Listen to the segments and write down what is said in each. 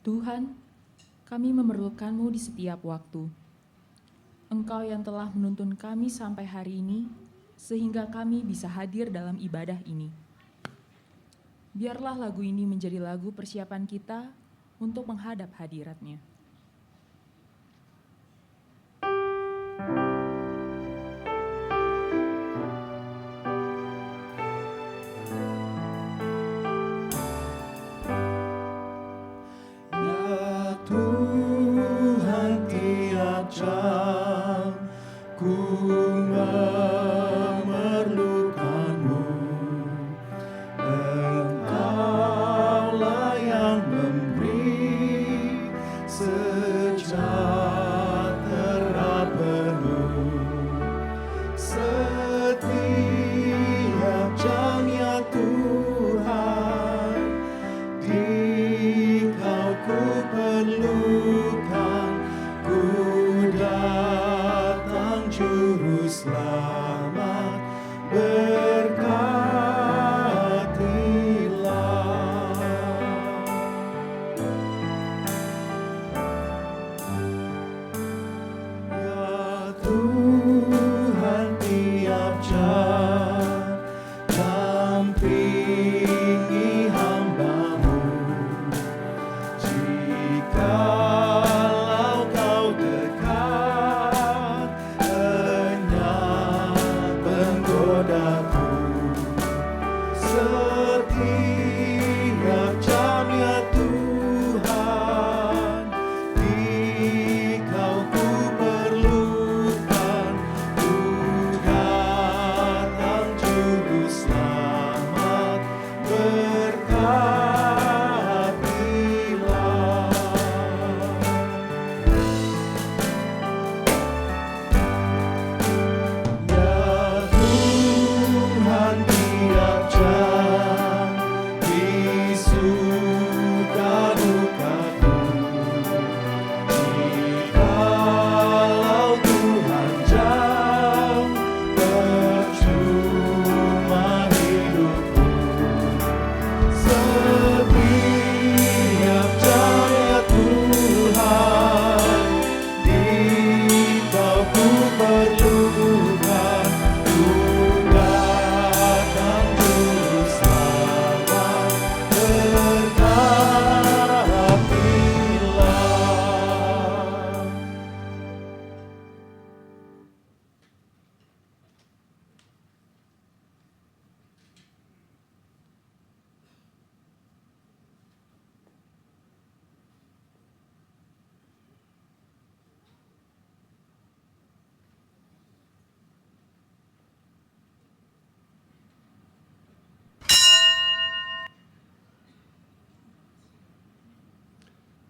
Tuhan, kami memerlukan-Mu di setiap waktu. Engkau yang telah menuntun kami sampai hari ini, sehingga kami bisa hadir dalam ibadah ini. Biarlah lagu ini menjadi lagu persiapan kita untuk menghadap hadirat-Nya.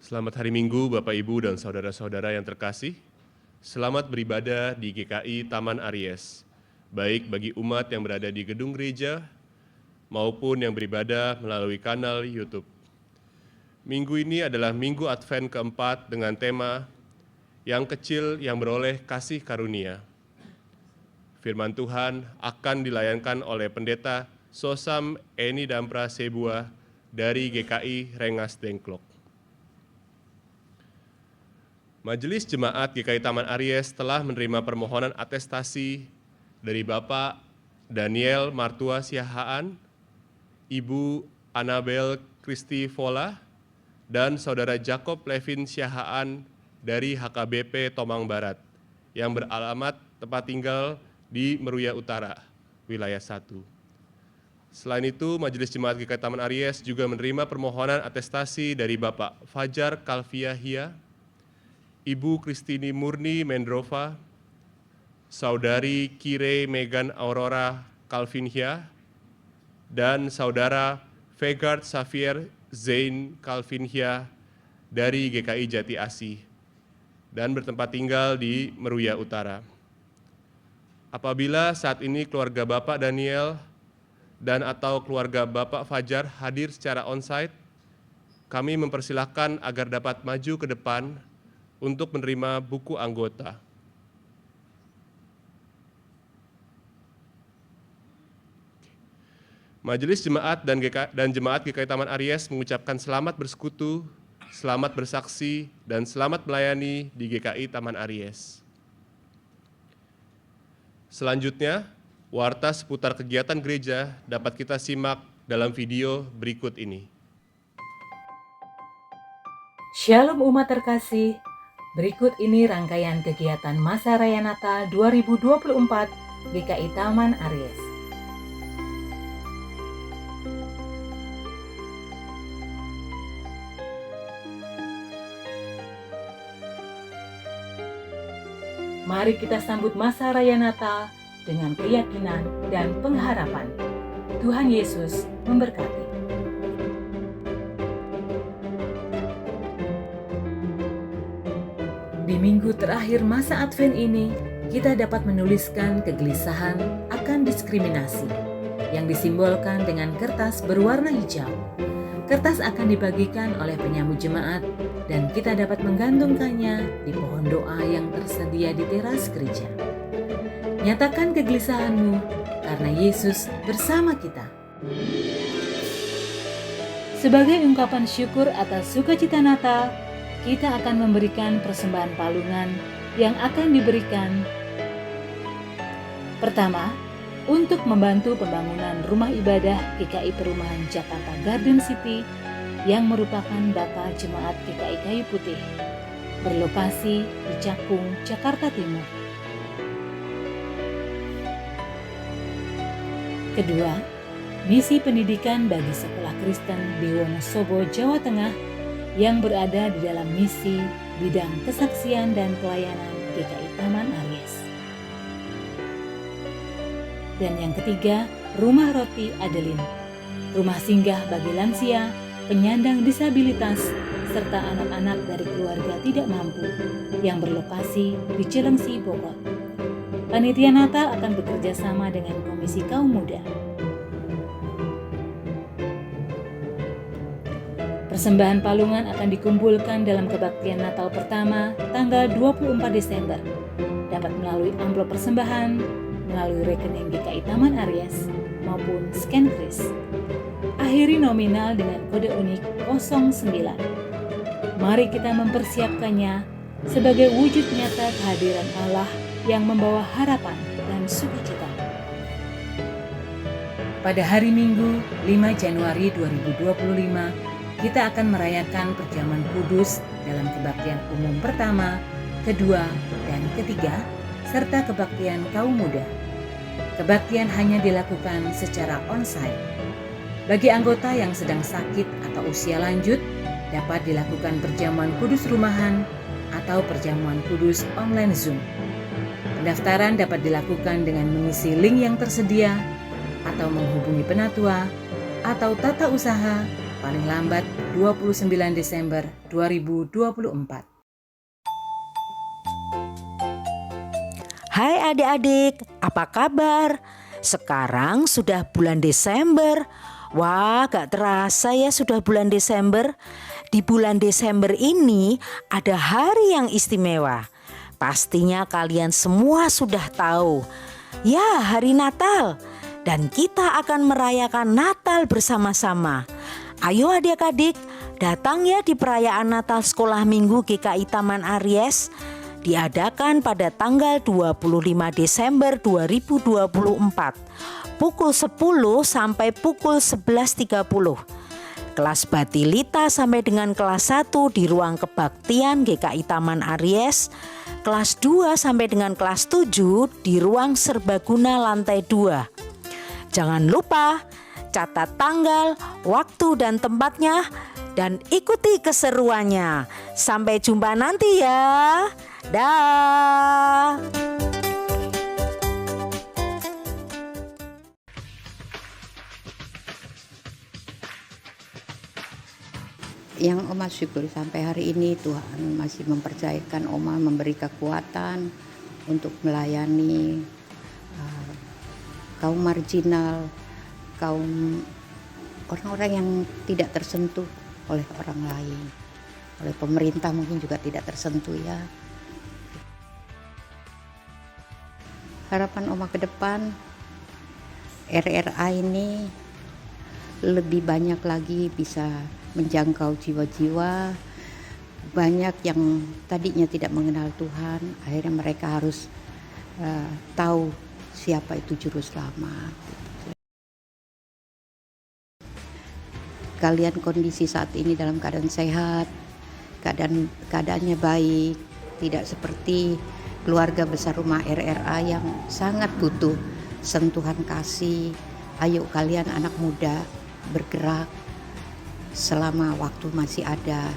Selamat hari Minggu Bapak Ibu dan saudara-saudara yang terkasih. Selamat beribadah di GKI Taman Aries, baik bagi umat yang berada di gedung gereja maupun yang beribadah melalui kanal YouTube. Minggu ini adalah Minggu Advent keempat dengan tema Yang Kecil yang Beroleh Kasih Karunia. Firman Tuhan akan dilayankan oleh Pendeta Sosam Eni Dampra Sebua dari GKI Rengas Dengklok. Majelis Jemaat GKI Taman Aries telah menerima permohonan atestasi dari Bapak Daniel Martua Siahaan, Ibu Anabel Kristi Vola, dan Saudara Jacob Levin Siahaan dari HKBP Tomang Barat yang beralamat tempat tinggal di Meruya Utara, wilayah 1. Selain itu, Majelis Jemaat GKI Taman Aries juga menerima permohonan atestasi dari Bapak Fajar Kalfiahia, Ibu Kristini Murni Mendrova, Saudari Kire Megan Aurora Kalvinhia, dan Saudara Vegard Xavier Zain Kalvinhia dari GKI Jati Asih dan bertempat tinggal di Meruya Utara. Apabila saat ini keluarga Bapak Daniel dan atau keluarga Bapak Fajar hadir secara onsite, kami mempersilahkan agar dapat maju ke depan untuk menerima buku anggota. Majelis Jemaat dan Jemaat GKI Taman Aries mengucapkan selamat bersekutu selamat bersaksi, dan selamat melayani di GKI Taman Aries. Selanjutnya, warta seputar kegiatan gereja dapat kita simak dalam video berikut ini. Shalom umat terkasih, berikut ini rangkaian kegiatan Masa Raya Natal 2024 GKI Taman Aries. Mari kita sambut Masa Raya Natal dengan keyakinan dan pengharapan. Tuhan Yesus memberkati. Di minggu terakhir masa Advent ini, kita dapat menuliskan kegelisahan akan diskriminasi yang disimbolkan dengan kertas berwarna hijau. Kertas akan dibagikan oleh penyambut jemaat dan kita dapat menggantungkannya di pohon doa yang tersedia di teras gereja. Nyatakan kegelisahanmu karena Yesus bersama kita. Sebagai ungkapan syukur atas sukacita Natal, kita akan memberikan persembahan palungan yang akan diberikan. Pertama, untuk membantu pembangunan rumah ibadah GKI Perumahan Jakarta Garden City yang merupakan Bapa Jemaat GKI Kayu Putih, berlokasi di Cakung, Jakarta Timur. Kedua, misi pendidikan bagi sekolah Kristen di Wonosobo, Jawa Tengah yang berada di dalam misi bidang kesaksian dan pelayanan GKI Taman Aries. Dan yang ketiga, Rumah Roti Adeline, rumah singgah bagi lansia, penyandang disabilitas, serta anak-anak dari keluarga tidak mampu yang berlokasi di Cilengsi, Bogor. Panitia Natal akan bekerja sama dengan Komisi Kaum Muda. Persembahan palungan akan dikumpulkan dalam kebaktian Natal pertama tanggal 24 Desember. Dapat melalui amplop persembahan, melalui rekening GKI Taman Aries, maupun scan kris. Akhiri nominal dengan kode unik 09. Mari kita mempersiapkannya sebagai wujud nyata kehadiran Allah yang membawa harapan dan sukacita. Pada hari Minggu 5 Januari 2025, kita akan merayakan perjamuan kudus dalam kebaktian umum pertama, kedua, dan ketiga, serta kebaktian kaum muda. Kebaktian hanya dilakukan secara onsite. Bagi anggota yang sedang sakit atau usia lanjut, dapat dilakukan perjamuan kudus rumahan atau perjamuan kudus online Zoom. Pendaftaran dapat dilakukan dengan mengisi link yang tersedia atau menghubungi penatua atau tata usaha paling lambat 29 Desember 2024. Hai adik-adik, apa kabar? Sekarang sudah bulan Desember. Wah, gak terasa ya sudah bulan Desember. Di bulan Desember ini ada hari yang istimewa. Pastinya kalian semua sudah tahu. Ya, hari Natal. Dan kita akan merayakan Natal bersama-sama. Ayo adik-adik, datang ya di perayaan Natal Sekolah Minggu GKI Taman Aries. Diadakan pada tanggal 25 Desember 2024, pukul 10 sampai pukul 11.30. Kelas Batilita sampai dengan kelas 1 di ruang kebaktian GKI Taman Aries, kelas 2 sampai dengan kelas 7 di ruang serbaguna lantai 2. Jangan lupa catat tanggal, waktu dan tempatnya dan ikuti keseruannya. Sampai jumpa nanti ya. Dah. Yang Oma syukuri sampai hari ini, Tuhan masih mempercayakan Oma, memberi kekuatan untuk melayani kaum marginal, kaum orang-orang yang tidak tersentuh oleh orang lain, oleh pemerintah mungkin juga tidak tersentuh ya. Harapan Oma ke depan, RRA ini lebih banyak lagi bisa menjangkau jiwa-jiwa banyak yang tadinya tidak mengenal Tuhan, akhirnya mereka harus tahu siapa itu Juru Selamat. Kalian kondisi saat ini dalam keadaan sehat, keadaannya baik, tidak seperti keluarga besar rumah RRA yang sangat butuh sentuhan kasih. Ayo kalian anak muda bergerak selama waktu masih ada.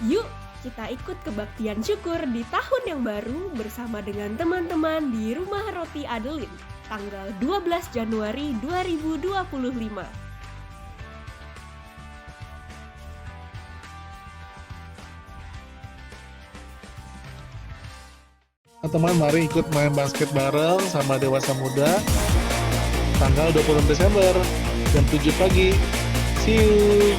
Yuk, kita ikut kebaktian syukur di tahun yang baru bersama dengan teman-teman di Rumah Roti Adeline, tanggal 12 Januari 2025. Teman, mari ikut main basket bareng sama Dewasa Muda tanggal 26 Desember jam 7 pagi. See you!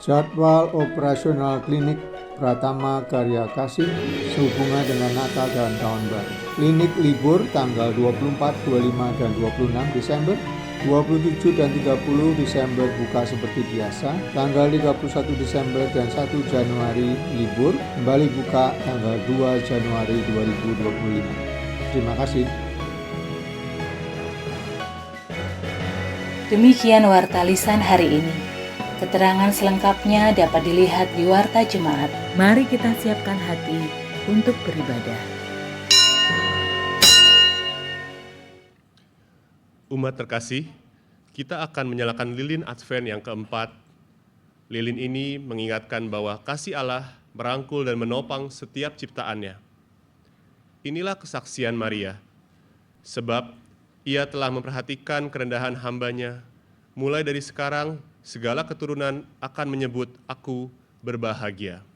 Jadwal operasional klinik Pratama Karya Kasih sehubungan dengan Natal dan Tahun Baru. Klinik libur tanggal 24, 25, dan 26 Desember. 27 dan 30 Desember buka seperti biasa. Tanggal 31 Desember dan 1 Januari libur. Kembali buka tanggal 2 Januari 2025. Terima kasih. Demikian Warta Lisan hari ini. Keterangan selengkapnya dapat dilihat di Warta Jemaat. Mari kita siapkan hati untuk beribadah. Umat terkasih, kita akan menyalakan lilin Advent yang keempat. Lilin ini mengingatkan bahwa kasih Allah merangkul dan menopang setiap ciptaannya. Inilah kesaksian Maria, sebab ia telah memperhatikan kerendahan hambanya. Mulai dari sekarang, segala keturunan akan menyebut aku berbahagia.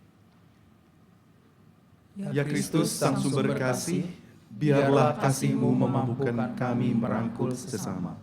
Ya Kristus, Sang Sumber Kasih, biarlah kasih-Mu memampukan kami merangkul sesama.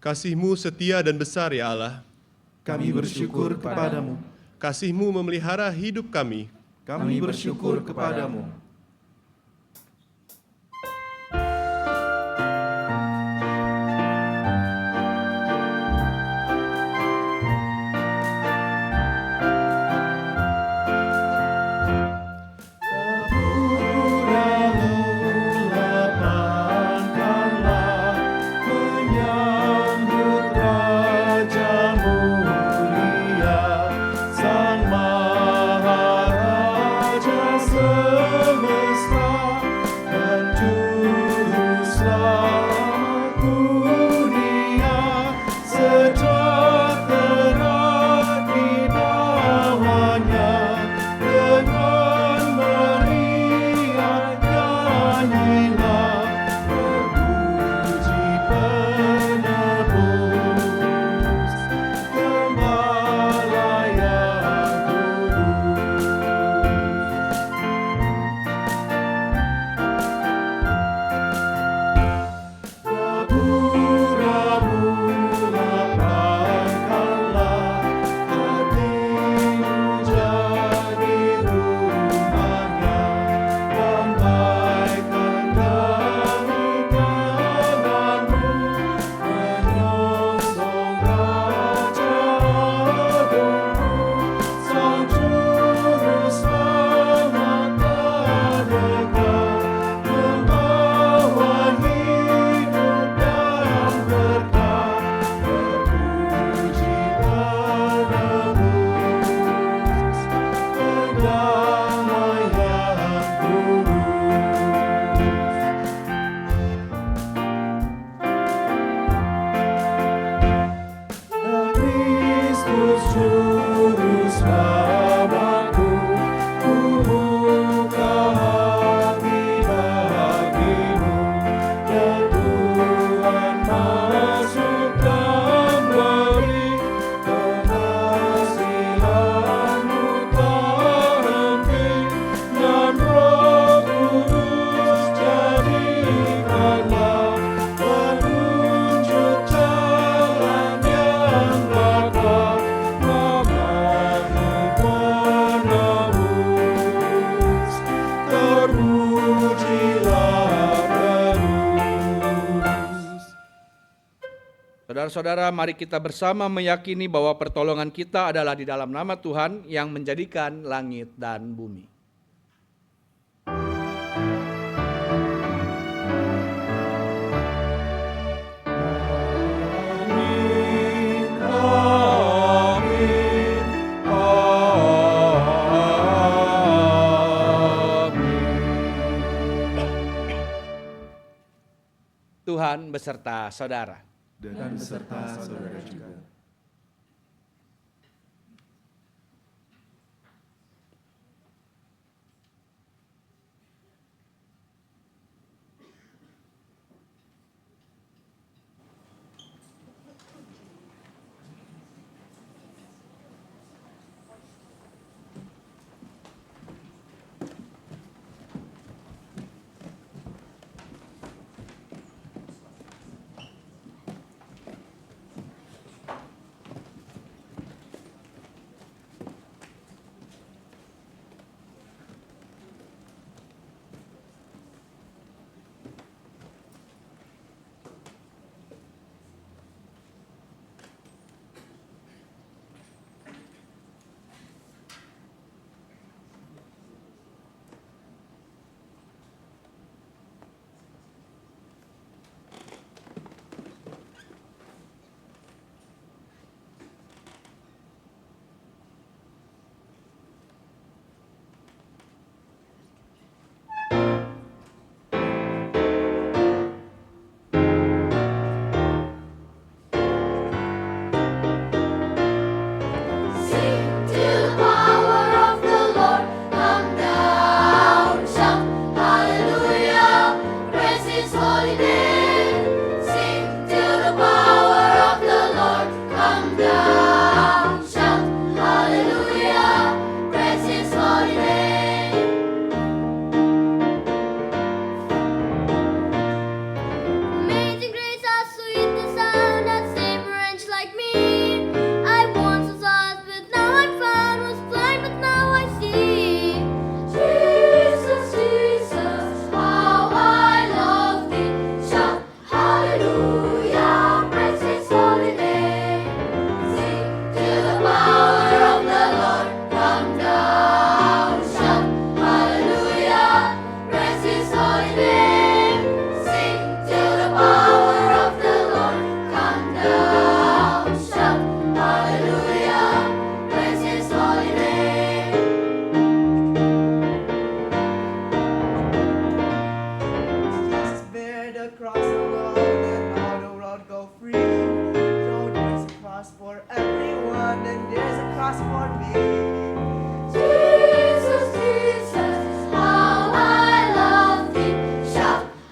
Kasih-Mu setia dan besar ya Allah. Kami bersyukur kepadamu. Kasih-Mu memelihara hidup kami. Kami bersyukur kepadamu. Sang Maharaja semesta. Saudara-saudara, mari kita bersama meyakini bahwa pertolongan kita adalah di dalam nama Tuhan yang menjadikan langit dan bumi. Tuhan beserta saudara. Dan beserta saudara juga.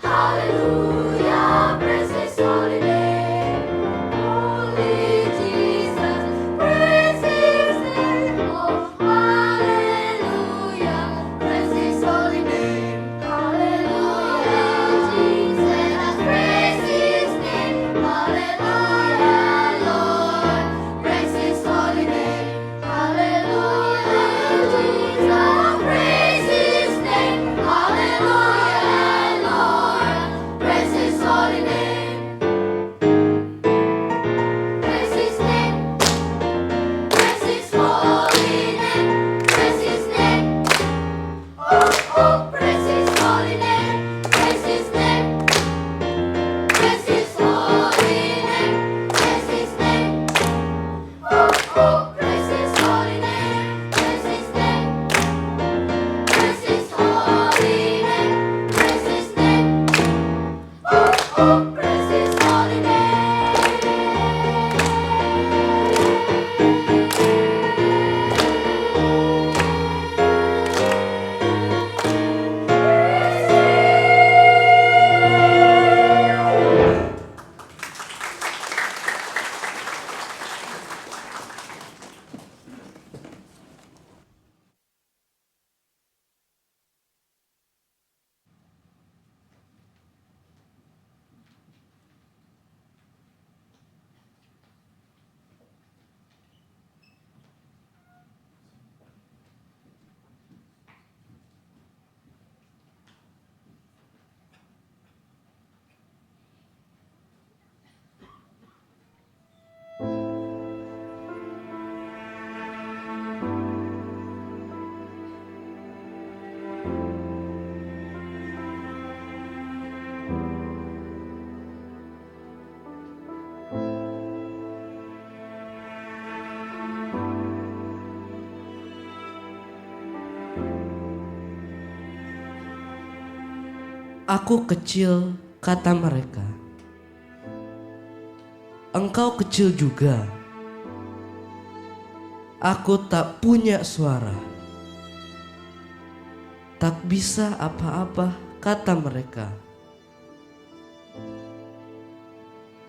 Hallelujah. Aku kecil, kata mereka. Engkau kecil juga. Aku tak punya suara. Tak bisa apa-apa, kata mereka.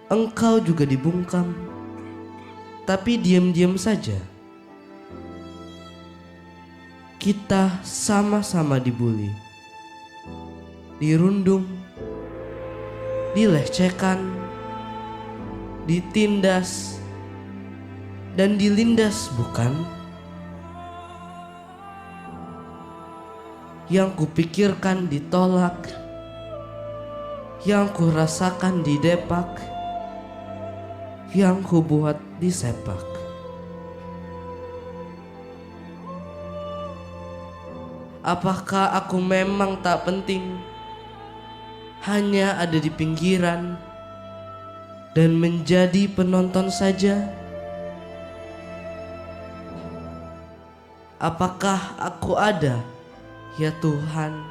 Engkau juga dibungkam, tapi diam-diam saja. Kita sama-sama dibuli, dirundung, dilecehkan, ditindas, dan dilindas, bukan? Yang kupikirkan ditolak, yang kurasakan didepak, yang kubuat disepak. Apakah aku memang tak penting, hanya ada di pinggiran dan menjadi penonton saja? Apakah aku ada, ya Tuhan?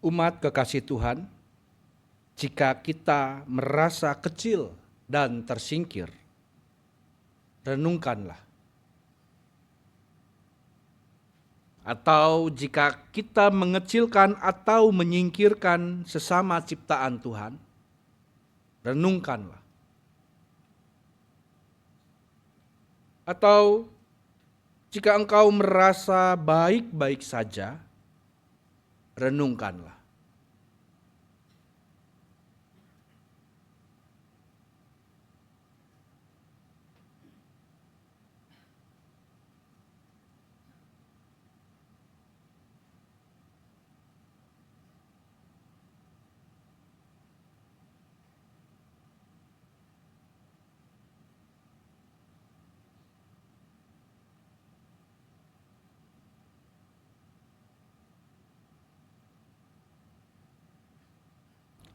Umat kekasih Tuhan, jika kita merasa kecil dan tersingkir, renungkanlah. Atau jika kita mengecilkan atau menyingkirkan sesama ciptaan Tuhan, renungkanlah. Atau jika engkau merasa baik-baik saja, renungkanlah.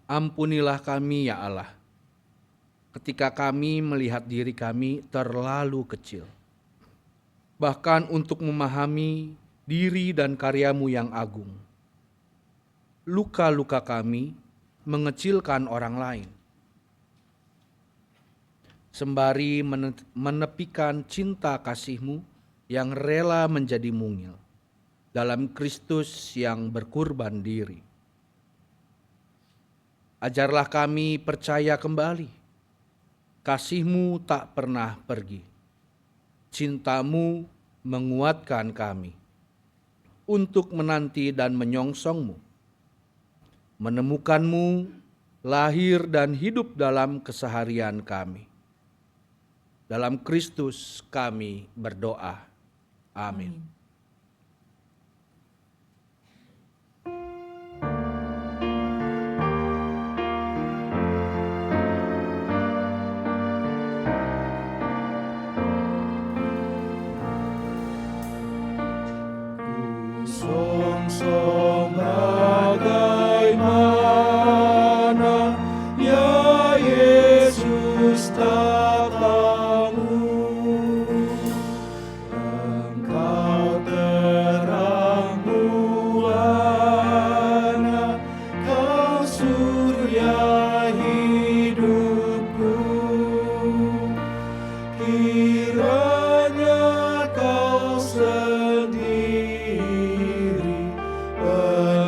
Ampunilah kami ya Allah, ketika kami melihat diri kami terlalu kecil. Bahkan untuk memahami diri dan karya-Mu yang agung. Luka-luka kami mengecilkan orang lain. Sembari menepikan cinta kasih-Mu yang rela menjadi mungil dalam Kristus yang berkurban diri. Ajarlah kami percaya kembali, kasih-Mu tak pernah pergi. Cinta-Mu menguatkan kami untuk menanti dan menyongsong-Mu. Menemukan-Mu lahir dan hidup dalam keseharian kami. Dalam Kristus kami berdoa. Amin. Song bagaimana ya Yesus datangmu, Engkau terang buana, Kau surya hidupku, kiranya Kau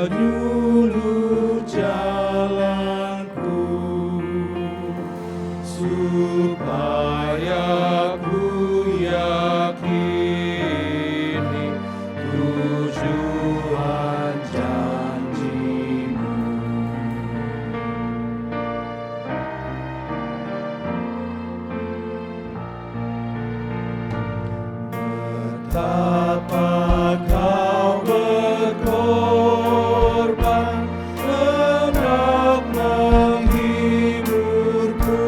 penyuluh jalanku, supaya ku yakini tujuan janji-Mu. Betapa Kau berkorban hendak menghiburku,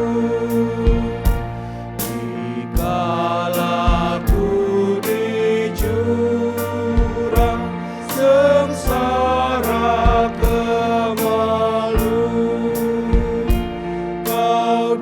dikala ku di jurang sengsara kemaluan, Kau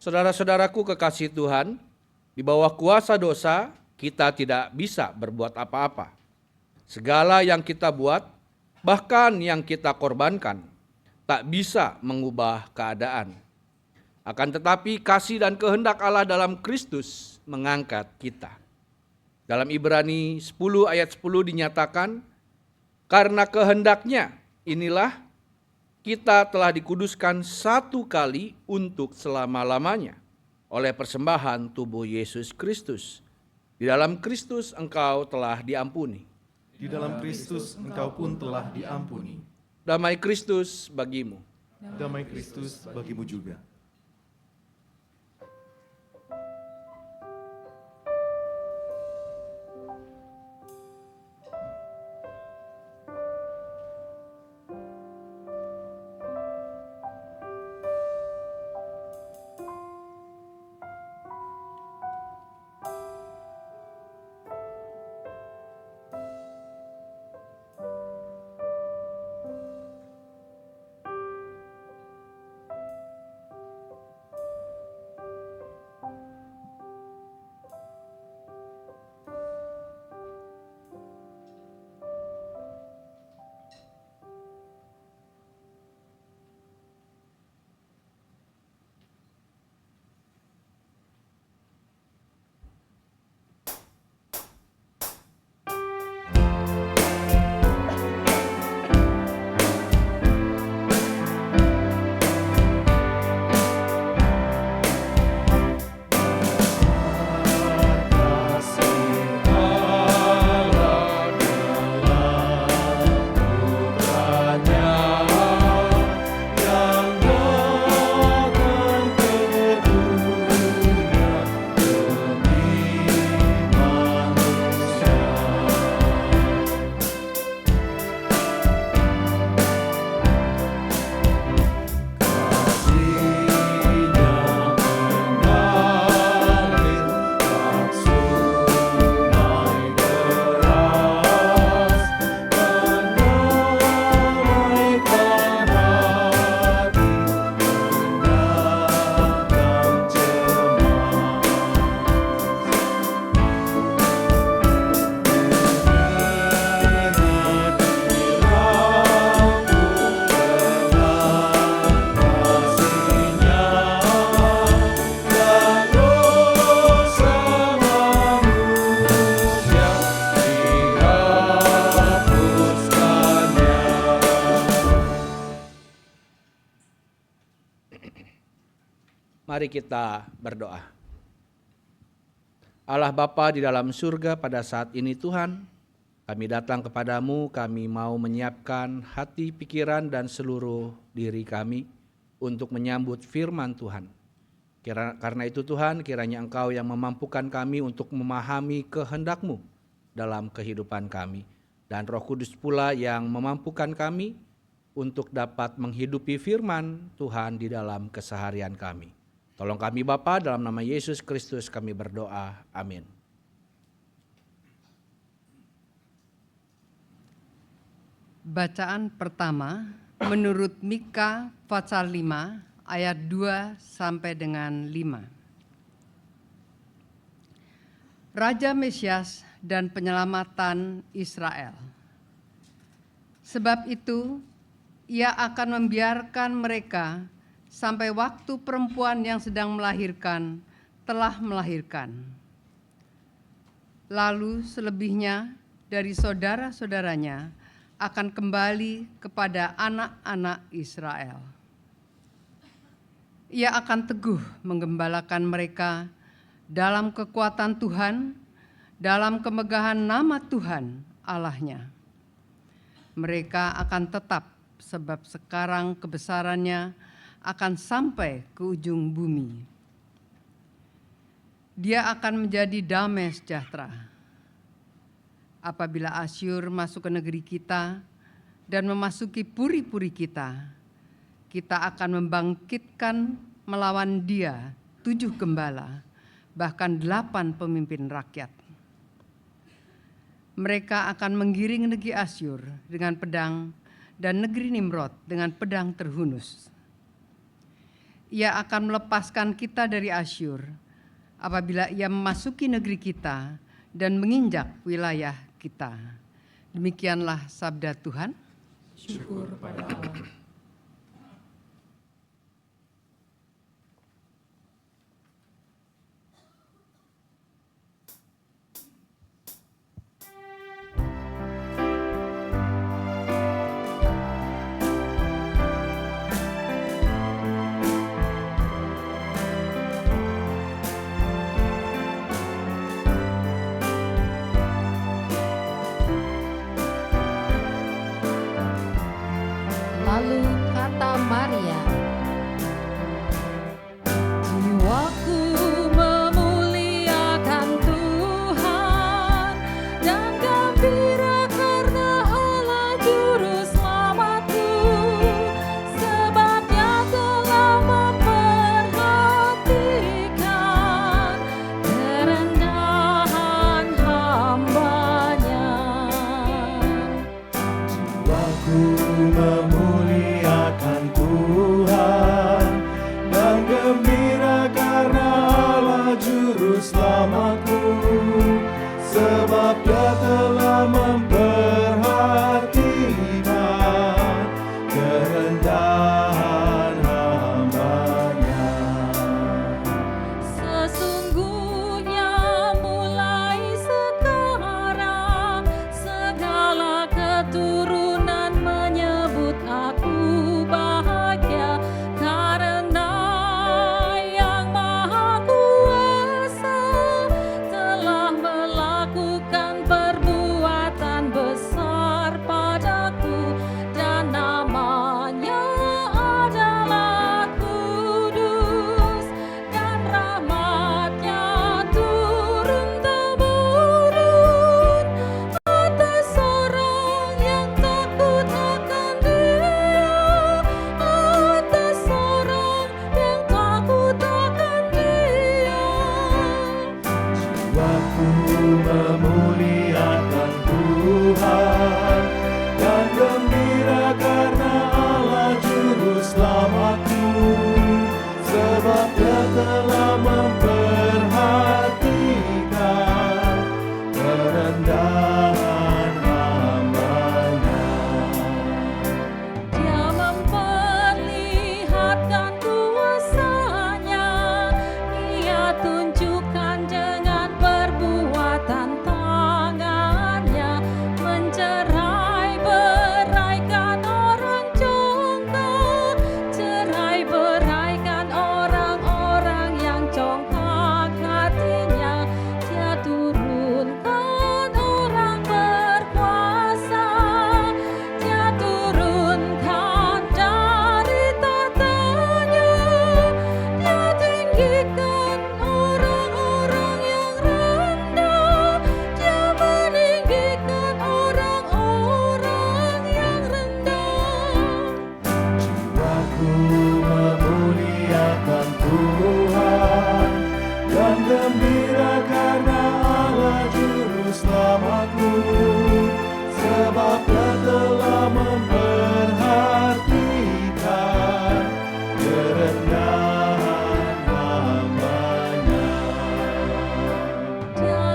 Saudara-saudaraku kekasih Tuhan, di bawah kuasa dosa kita tidak bisa berbuat apa-apa. Segala yang kita buat, bahkan yang kita korbankan, tak bisa mengubah keadaan. Akan tetapi kasih dan kehendak Allah dalam Kristus mengangkat kita. Dalam Ibrani 10 ayat 10 dinyatakan, karena kehendaknya inilah kita telah dikuduskan satu kali untuk selama-lamanya oleh persembahan tubuh Yesus Kristus. Di dalam Kristus engkau telah diampuni. Di dalam Kristus engkau pun telah diampuni. Damai Kristus bagimu. Damai Kristus bagimu juga. Mari kita berdoa. Allah Bapa di dalam surga, pada saat ini Tuhan, kami datang kepadamu, kami mau menyiapkan hati, pikiran, dan seluruh diri kami untuk menyambut firman Tuhan. Karena itu Tuhan, kiranya Engkau yang memampukan kami untuk memahami kehendak-Mu dalam kehidupan kami. Dan Roh Kudus pula yang memampukan kami untuk dapat menghidupi firman Tuhan di dalam keseharian kami. Tolong kami Bapa, dalam nama Yesus Kristus kami berdoa. Amin. Bacaan pertama menurut Mika pasal 5 ayat 2 sampai dengan 5. Raja Mesias dan penyelamatan Israel. Sebab itu, Ia akan membiarkan mereka sampai waktu perempuan yang sedang melahirkan telah melahirkan. Lalu selebihnya dari saudara-saudaranya akan kembali kepada anak-anak Israel. Ia akan teguh menggembalakan mereka dalam kekuatan Tuhan, dalam kemegahan nama Tuhan Allahnya. Mereka akan tetap, sebab sekarang kebesarannya akan sampai ke ujung bumi. Dia akan menjadi damai sejahtera. Apabila Asyur masuk ke negeri kita dan memasuki puri-puri kita, kita akan membangkitkan melawan dia 7 gembala, bahkan 8 pemimpin rakyat. Mereka akan menggiring negeri Asyur dengan pedang dan negeri Nimrod dengan pedang terhunus. Ia akan melepaskan kita dari Asyur apabila ia memasuki negeri kita dan menginjak wilayah kita. Demikianlah sabda Tuhan. Syukur pada Allah. Lalu kata Maria, jiwaku memuliakan Tuhan dan gembira karena Allah Juru Selamatku, sebab Dia telah memperhatikan kerendahan hamba-Nya. Jiwaku memuliakan Tuhan dan gembira karena Allah Juru Selamatku, sebab Dia telah memperhatikan kerendahan hamba-Nya. Sesungguhnya mulai sekarang segala keturunan menyebut aku bahagia, karena Yang Maha Kuasa telah melakukan perbuatan besar padaku, dan namanya adalah kudus, dan rahmat-Nya turun-temurun atas orang yang takut akan Dia, atas orang yang takut akan Dia. Jiwaku memuliakan Tuhan dan gembira karena Allah Juru Selamatku, sebab Dia telah memperhatikan kerendahan hamba-Nya. Dia memperlihatkan kuasa-Nya, Ia tunjukkan dengan perbuatan tangan-Nya, mencerai-beraikan orang congkak, cerai-beraikan orang-orang yang congkak hatinya. Dia turunkan orang berkuasa, Dia turunkan dari tahtanya, Dia tinggikan orang-orang yang rendah, Dia meninggikan orang-orang yang rendah. Jiwaku memuliakan Tuhan dan gembira karena Allah Juru Selamatku, sebab Dia telah memperhatikan kerendahan hamba-Nya. Dia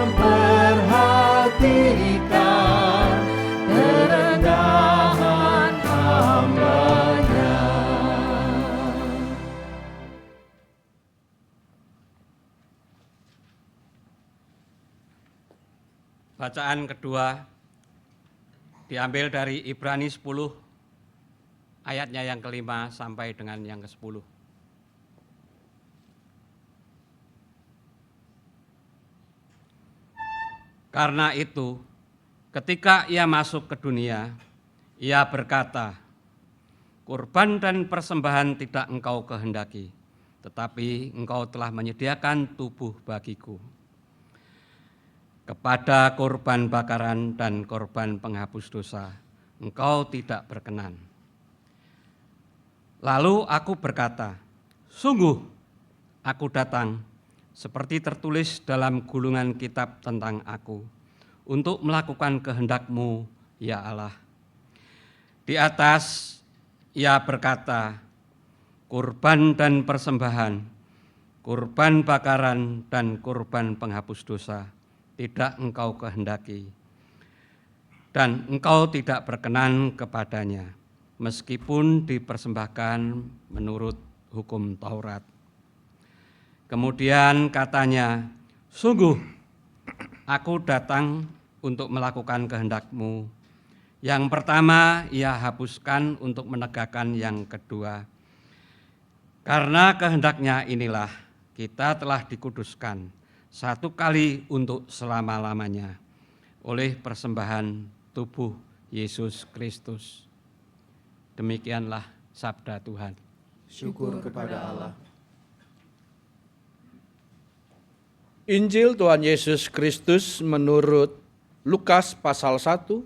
memperhatikan kerendahan hamba-Nya. Bacaan kedua diambil dari Ibrani 10 ayatnya yang kelima sampai dengan yang ke-10. Karena itu, ketika ia masuk ke dunia, ia berkata, "Kurban dan persembahan tidak engkau kehendaki, tetapi engkau telah menyediakan tubuh bagiku. Kepada korban bakaran dan korban penghapus dosa, engkau tidak berkenan." Lalu aku berkata, "Sungguh, aku datang, seperti tertulis dalam gulungan kitab tentang aku, untuk melakukan kehendak-Mu, ya Allah." Di atas ia berkata, "Kurban dan persembahan, kurban bakaran dan kurban penghapus dosa, tidak engkau kehendaki, dan engkau tidak berkenan kepadanya, meskipun dipersembahkan menurut hukum Taurat." Kemudian katanya, "Sungguh, aku datang untuk melakukan kehendak-Mu." Yang pertama ia hapuskan untuk menegakkan yang kedua. Karena kehendak-Nya inilah kita telah dikuduskan satu kali untuk selama-lamanya oleh persembahan tubuh Yesus Kristus. Demikianlah sabda Tuhan. Syukur kepada Allah. Injil Tuhan Yesus Kristus menurut Lukas pasal 1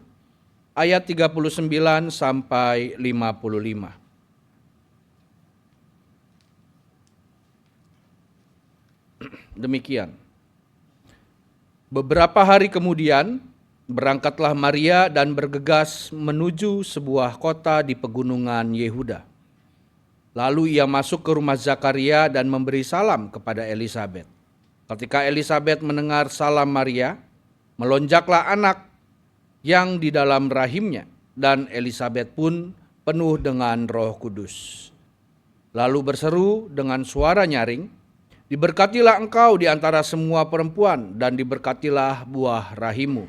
ayat 39 sampai 55. Demikian. Beberapa hari kemudian, berangkatlah Maria dan bergegas menuju sebuah kota di pegunungan Yehuda. Lalu ia masuk ke rumah Zakaria dan memberi salam kepada Elisabet. Ketika Elisabet mendengar salam Maria, melonjaklah anak yang di dalam rahimnya, dan Elisabet pun penuh dengan Roh Kudus. Lalu berseru dengan suara nyaring, "Diberkatilah engkau di antara semua perempuan, dan diberkatilah buah rahimmu.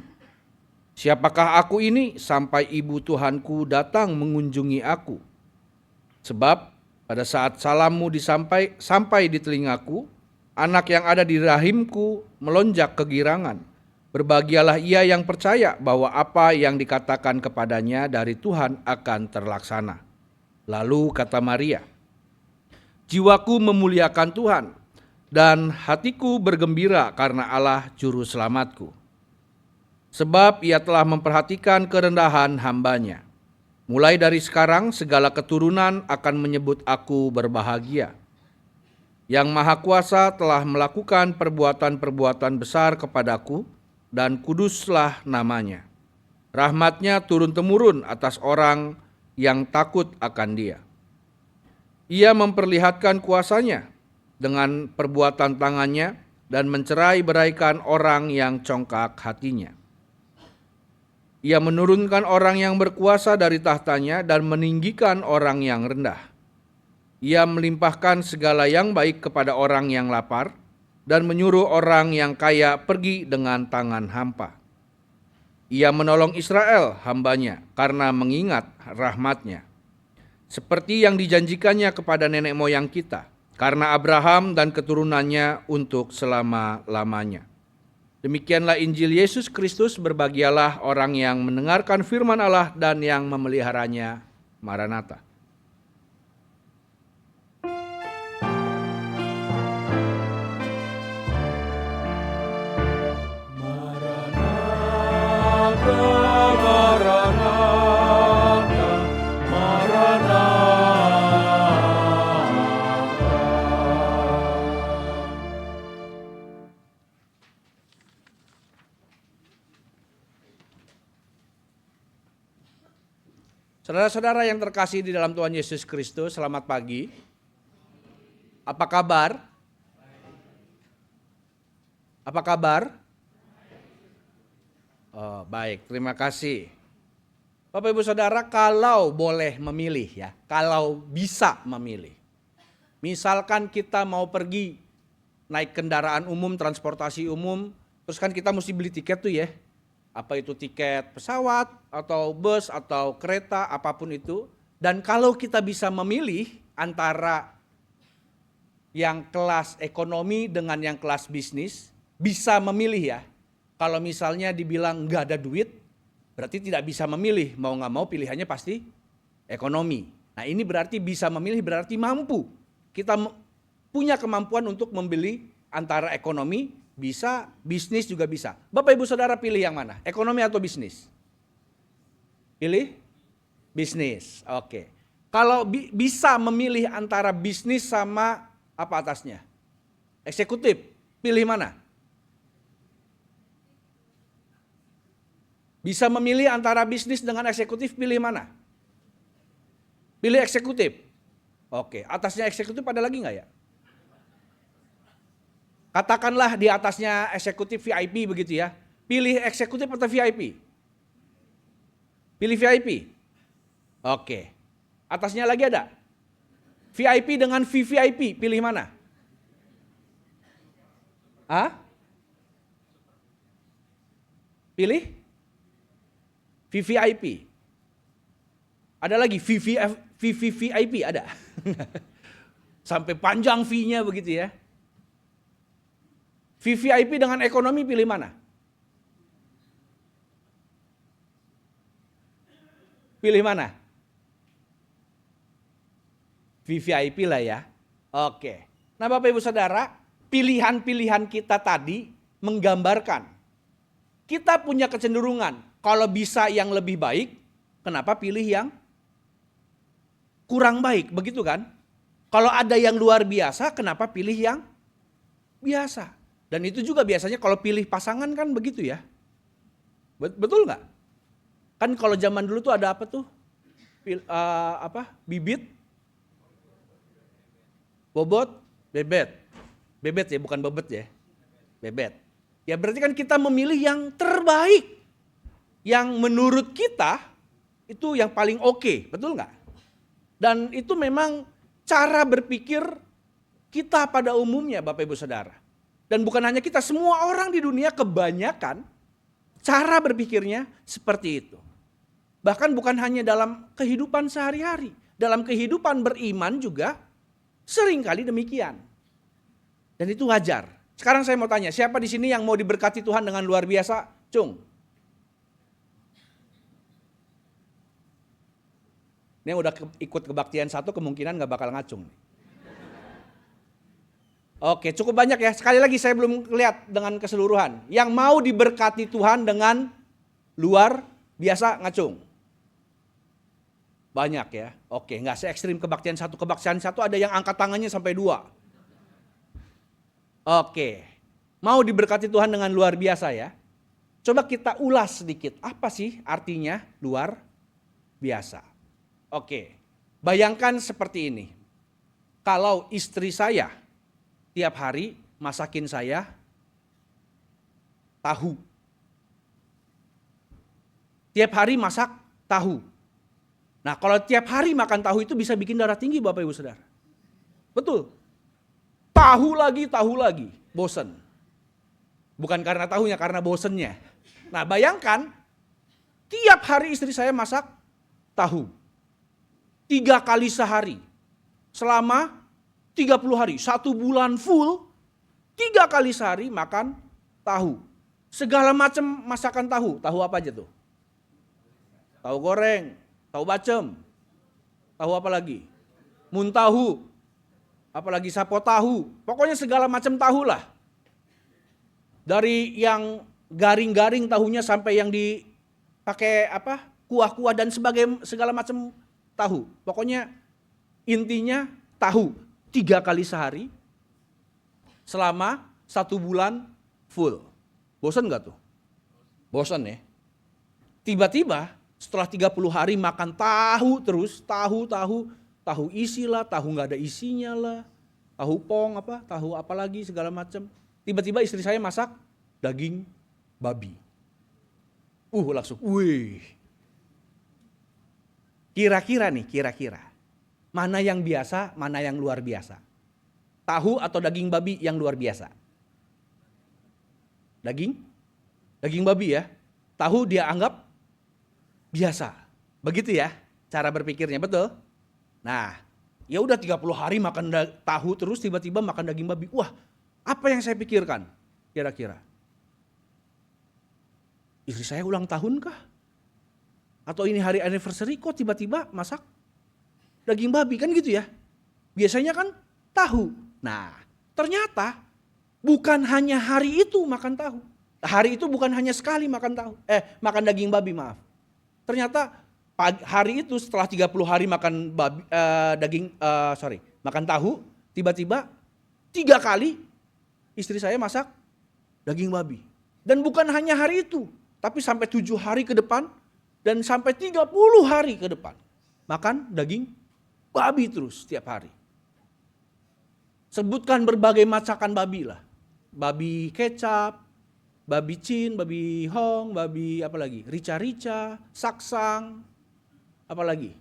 Siapakah aku ini sampai ibu Tuhanku datang mengunjungi aku? Sebab pada saat salammu sampai di telingaku, anak yang ada di rahimku melonjak kegirangan. Berbahagialah ia yang percaya bahwa apa yang dikatakan kepadanya dari Tuhan akan terlaksana." Lalu kata Maria, "Jiwaku memuliakan Tuhan, dan hatiku bergembira karena Allah Juru Selamatku. Sebab ia telah memperhatikan kerendahan hamba-Nya. Mulai dari sekarang segala keturunan akan menyebut aku berbahagia. Yang Maha Kuasa telah melakukan perbuatan-perbuatan besar kepadaku, dan kuduslah namanya. Rahmat-Nya turun-temurun atas orang yang takut akan Dia. Ia memperlihatkan kuasa-Nya dengan perbuatan tangannya dan mencerai-beraikan orang yang congkak hatinya. Ia menurunkan orang yang berkuasa dari tahtanya dan meninggikan orang yang rendah. Ia melimpahkan segala yang baik kepada orang yang lapar dan menyuruh orang yang kaya pergi dengan tangan hampa. Ia menolong Israel hamba-Nya karena mengingat rahmat-Nya, seperti yang dijanjikannya kepada nenek moyang kita, karena Abraham dan keturunannya untuk selama-lamanya. Demikianlah Injil Yesus Kristus. Berbahagialah orang yang mendengarkan firman Allah dan yang memeliharanya. Maranatha. Saudara-saudara yang terkasih di dalam Tuhan Yesus Kristus, selamat pagi. Apa kabar? Apa kabar? Oh, baik, terima kasih. Bapak Ibu Saudara, kalau boleh memilih ya, kalau bisa memilih. Misalkan kita mau pergi naik kendaraan umum, transportasi umum, terus kan kita mesti beli tiket tuh ya. Apa itu tiket pesawat atau bus atau kereta, apapun itu. Dan kalau kita bisa memilih antara yang kelas ekonomi dengan yang kelas bisnis, bisa memilih ya. Kalau misalnya dibilang nggak ada duit, berarti tidak bisa memilih. Mau nggak mau pilihannya pasti ekonomi. Nah ini berarti bisa memilih, berarti mampu. Kita punya kemampuan untuk membeli antara ekonomi, bisa, bisnis juga bisa. Bapak Ibu Saudara pilih yang mana? Ekonomi atau bisnis? Pilih? Bisnis, oke. Kalau bisa memilih antara bisnis sama apa atasnya? Eksekutif, pilih mana? Bisa memilih antara bisnis dengan eksekutif, pilih mana? Pilih eksekutif. Oke, atasnya eksekutif ada lagi nggak ya? Katakanlah di atasnya eksekutif VIP begitu ya. Pilih eksekutif atau VIP? Pilih VIP. Oke. Atasnya lagi ada? VIP dengan VVIP, pilih mana? Hah? Pilih? VVIP. Ada lagi VVVIP ada. Sampai panjang V-nya begitu ya. VVIP dengan ekonomi pilih mana? Pilih mana? VVIP lah ya. Oke. Nah Bapak Ibu Saudara, pilihan-pilihan kita tadi menggambarkan kita punya kecenderungan kalau bisa yang lebih baik, kenapa pilih yang kurang baik, begitu kan? Kalau ada yang luar biasa, kenapa pilih yang biasa? Dan itu juga biasanya kalau pilih pasangan kan begitu ya. Betul nggak? Kan kalau zaman dulu tuh ada apa tuh? Bibit, bobot, bebet. Bebet ya, bukan bobot ya. Bebet. Ya berarti kan kita memilih yang terbaik. Yang menurut kita itu yang paling oke, betul nggak? Dan itu memang cara berpikir kita pada umumnya Bapak Ibu Saudara. Dan bukan hanya kita, semua orang di dunia kebanyakan cara berpikirnya seperti itu. Bahkan bukan hanya dalam kehidupan sehari-hari, dalam kehidupan beriman juga seringkali demikian. Dan itu wajar. Sekarang saya mau tanya, siapa di sini yang mau diberkati Tuhan dengan luar biasa? Cung. Ini yang udah ikut kebaktian 1 kemungkinan gak bakal ngacung. Oke, cukup banyak ya. Sekali lagi saya belum lihat dengan keseluruhan. Yang mau diberkati Tuhan dengan luar biasa ngacung. Banyak ya. Oke, gak se-ekstrim kebaktian 1. Kebaktian 1 ada yang angkat tangannya sampai 2. Oke, mau diberkati Tuhan dengan luar biasa ya. Coba kita ulas sedikit. Apa sih artinya luar biasa? Oke, bayangkan seperti ini. Kalau istri saya tiap hari masakin saya tahu. Tiap hari masak tahu. Nah kalau tiap hari makan tahu itu bisa bikin darah tinggi Bapak Ibu Saudara. Betul. Tahu lagi, bosen. Bukan karena tahunya, karena bosennya. Nah bayangkan tiap hari istri saya masak tahu. 3 kali sehari, selama 30 hari, 1 bulan full, 3 kali sehari makan tahu. Segala macam masakan tahu, tahu apa aja tuh? Tahu goreng, tahu bacem, tahu apa lagi? Muntahu, apalagi sapo tahu, pokoknya segala macam tahu lah. Dari yang garing-garing tahunya sampai yang dipakai kuah-kuah dan segala macam tahu. Pokoknya intinya tahu 3 kali sehari selama 1 bulan full. Bosan gak tuh? Bosan ya. Tiba-tiba setelah 30 hari makan tahu terus, tahu isi lah, tahu gak ada isinya lah, tahu pong tahu apa lagi segala macam. Tiba-tiba istri saya masak daging babi. Langsung, wih. Kira-kira nih, mana yang biasa, mana yang luar biasa? Tahu atau daging babi yang luar biasa? Daging babi ya. Tahu dia anggap biasa. Begitu ya cara berpikirnya, betul? Nah, ya udah 30 hari makan tahu terus tiba-tiba makan daging babi. Wah, apa yang saya pikirkan kira-kira? Istri saya ulang tahun kah? Atau ini hari anniversary kok tiba-tiba masak daging babi, kan gitu ya? Biasanya kan tahu. Nah, ternyata bukan hanya hari itu makan tahu. Hari itu bukan hanya sekali makan tahu. Makan daging babi, maaf. Ternyata hari itu setelah 30 hari makan makan tahu, tiba-tiba 3 kali istri saya masak daging babi. Dan bukan hanya hari itu, tapi sampai 7 hari ke depan dan sampai 30 hari ke depan makan daging babi terus setiap hari. Sebutkan berbagai masakan babi lah. Babi kecap, babi cin, babi hong, babi apa lagi? Rica-rica, saksang, apa lagi?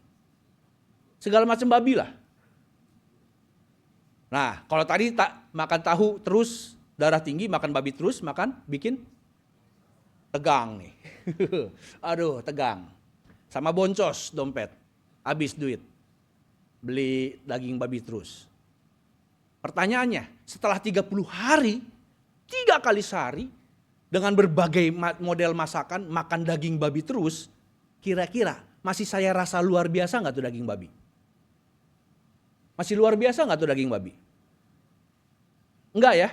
Segala macam babi lah. Nah, kalau tadi makan tahu terus darah tinggi, makan babi terus, bikin tegang nih. Aduh, tegang. Sama boncos dompet. Habis duit. Beli daging babi terus. Pertanyaannya, setelah 30 hari, 3 kali sehari, dengan berbagai model masakan, makan daging babi terus, kira-kira masih saya rasa luar biasa nggak tuh daging babi? Masih luar biasa nggak tuh daging babi? Enggak ya?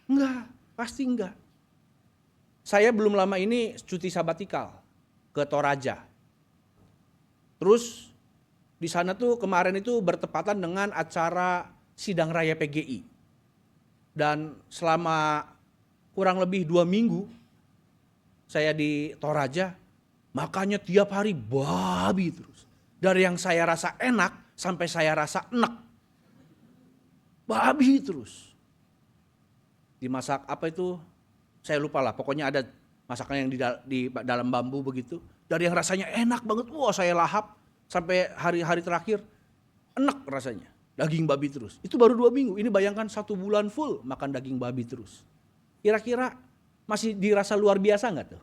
Enggak, pasti enggak. Saya belum lama ini cuti sabatikal ke Toraja. Terus di sana tuh kemarin itu bertepatan dengan acara sidang raya PGI. Dan selama kurang lebih 2 minggu saya di Toraja, makannya tiap hari babi terus. Dari yang saya rasa enak sampai saya rasa enek. Babi terus. Dimasak apa itu? Saya lupa lah, pokoknya ada masakan yang di dalam bambu begitu. Dari yang rasanya enak banget, wah saya lahap sampai hari-hari terakhir enak rasanya. Daging babi terus. Itu baru 2 minggu, ini bayangkan 1 bulan full makan daging babi terus. Kira-kira masih dirasa luar biasa enggak tuh?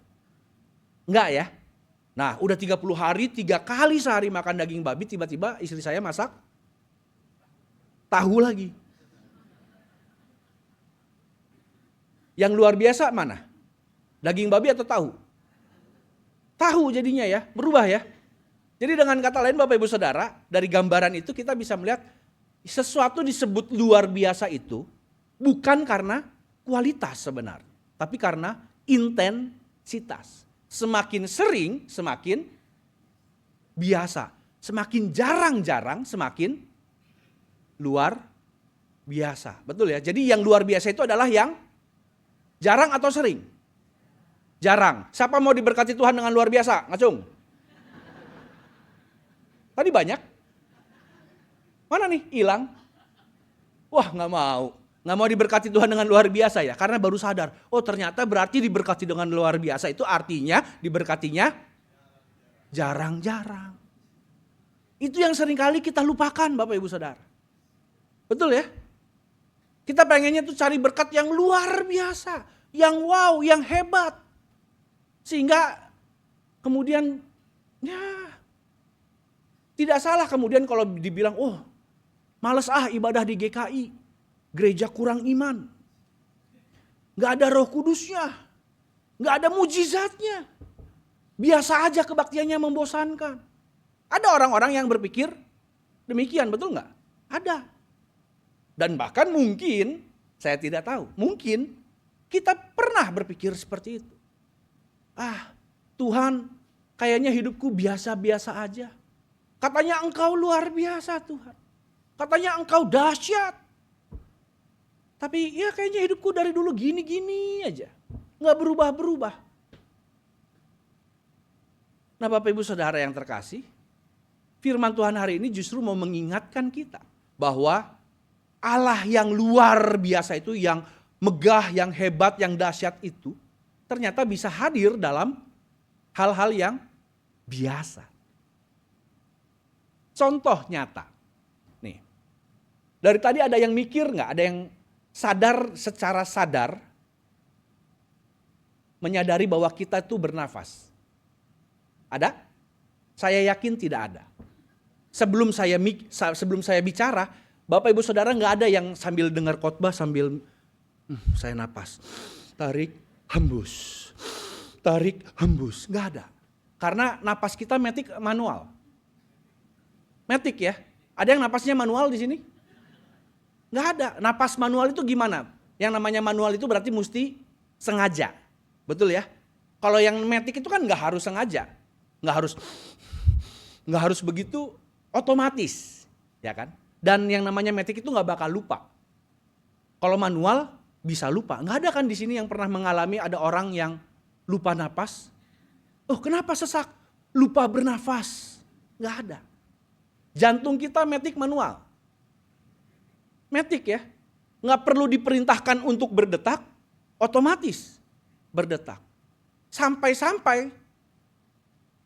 Enggak ya? Nah udah 30 hari, 3 kali sehari makan daging babi, tiba-tiba istri saya masak tahu lagi. Yang luar biasa mana? Daging babi atau tahu? Tahu jadinya ya, berubah ya. Jadi dengan kata lain Bapak Ibu Saudara, dari gambaran itu kita bisa melihat sesuatu disebut luar biasa itu bukan karena kualitas sebenarnya, tapi karena intensitas. Semakin sering, semakin biasa. Semakin jarang-jarang, semakin luar biasa. Betul ya? Jadi yang luar biasa itu adalah yang jarang atau sering? Jarang. Siapa mau diberkati Tuhan dengan luar biasa? Ngacung. Tadi banyak. Mana nih? Hilang. Wah gak mau. Gak mau diberkati Tuhan dengan luar biasa ya. Karena baru sadar. Oh ternyata berarti diberkati dengan luar biasa itu artinya diberkatinya jarang-jarang. Itu yang seringkali kita lupakan Bapak Ibu Saudara. Betul ya? Kita pengennya tuh cari berkat yang luar biasa, yang wow, yang hebat. Sehingga kemudian ya tidak salah kemudian kalau dibilang, oh males ibadah di GKI, gereja kurang iman. Gak ada Roh Kudusnya, gak ada mujizatnya. Biasa aja kebaktiannya membosankan. Ada orang-orang yang berpikir demikian, betul gak? Ada. Dan bahkan mungkin, saya tidak tahu, mungkin kita pernah berpikir seperti itu. Tuhan kayaknya hidupku biasa-biasa aja. Katanya engkau luar biasa Tuhan. Katanya engkau dahsyat. Tapi ya kayaknya hidupku dari dulu gini-gini aja. Gak berubah-berubah. Nah Bapak Ibu Saudara yang terkasih, firman Tuhan hari ini justru mau mengingatkan kita bahwa Allah yang luar biasa itu, yang megah, yang hebat, yang dahsyat itu ternyata bisa hadir dalam hal-hal yang biasa. Contoh nyata. Nih, dari tadi ada yang mikir nggak? Ada yang sadar secara sadar menyadari bahwa kita itu bernafas? Ada? Saya yakin tidak ada. Sebelum saya bicara, Bapak Ibu Saudara nggak ada yang sambil dengar khotbah sambil saya napas, tarik, hembus, tarik, hembus, nggak ada. Karena napas kita matic manual. Matic ya. Ada yang napasnya manual di sini? Nggak ada. Napas manual itu gimana? Yang namanya manual itu berarti mesti sengaja. Betul ya? Kalau yang matic itu kan nggak harus sengaja. Nggak harus begitu, otomatis. Ya kan? Dan yang namanya matic itu nggak bakal lupa. Kalau manual bisa lupa. Nggak ada kan di sini yang pernah mengalami ada orang yang lupa napas? Oh kenapa sesak? Lupa bernafas. Nggak ada. Jantung kita matic manual. Matic ya. Nggak perlu diperintahkan untuk berdetak, otomatis berdetak. Sampai-sampai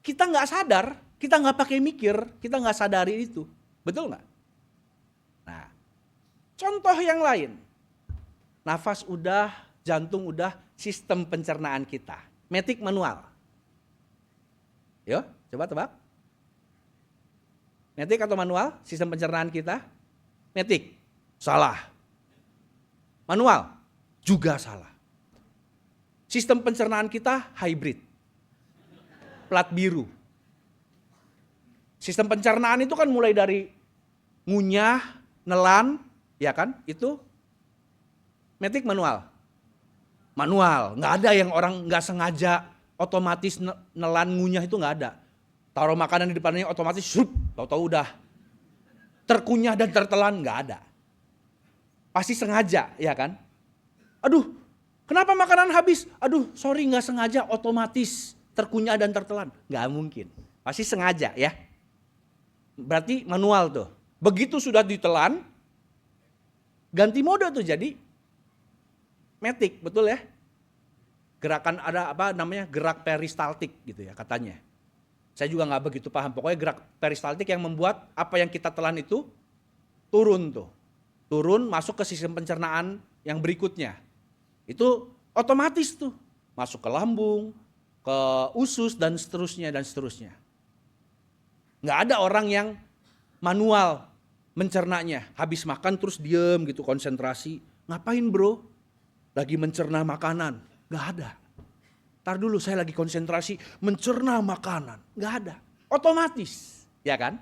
kita nggak sadar, kita nggak pakai mikir, kita nggak sadari itu. Betul nggak? Nah, contoh yang lain. Nafas udah, jantung udah, sistem pencernaan kita. Matic manual. Yo, coba tebak. Matic atau manual? Sistem pencernaan kita? Matic. Salah. Manual? Juga salah. Sistem pencernaan kita hybrid. Plat biru. Sistem pencernaan itu kan mulai dari ngunyah, nelan, ya kan? Itu matic manual. Manual. Nggak ada yang orang nggak sengaja otomatis nelan ngunyah itu nggak ada. Taruh makanan di depannya otomatis sup, tahu-tahu udah terkunyah dan tertelan, nggak ada. Pasti sengaja, ya kan? Aduh, kenapa makanan habis? Aduh, sorry nggak sengaja, otomatis terkunyah dan tertelan. Nggak mungkin, pasti sengaja ya. Berarti manual tuh. Begitu sudah ditelan, ganti mode tuh jadi matic, betul ya? Gerakan ada apa namanya gerak peristaltik gitu ya katanya. Saya juga nggak begitu paham. Pokoknya gerak peristaltik yang membuat apa yang kita telan itu turun tuh. Turun masuk ke sistem pencernaan yang berikutnya. Itu otomatis tuh. Masuk ke lambung, ke usus dan seterusnya dan seterusnya. Nggak ada orang yang manual mencernanya. Habis makan terus diem gitu konsentrasi. Ngapain bro? Lagi mencerna makanan. Nggak ada. Ntar dulu saya lagi konsentrasi mencerna makanan. Nggak ada. Otomatis. Ya kan?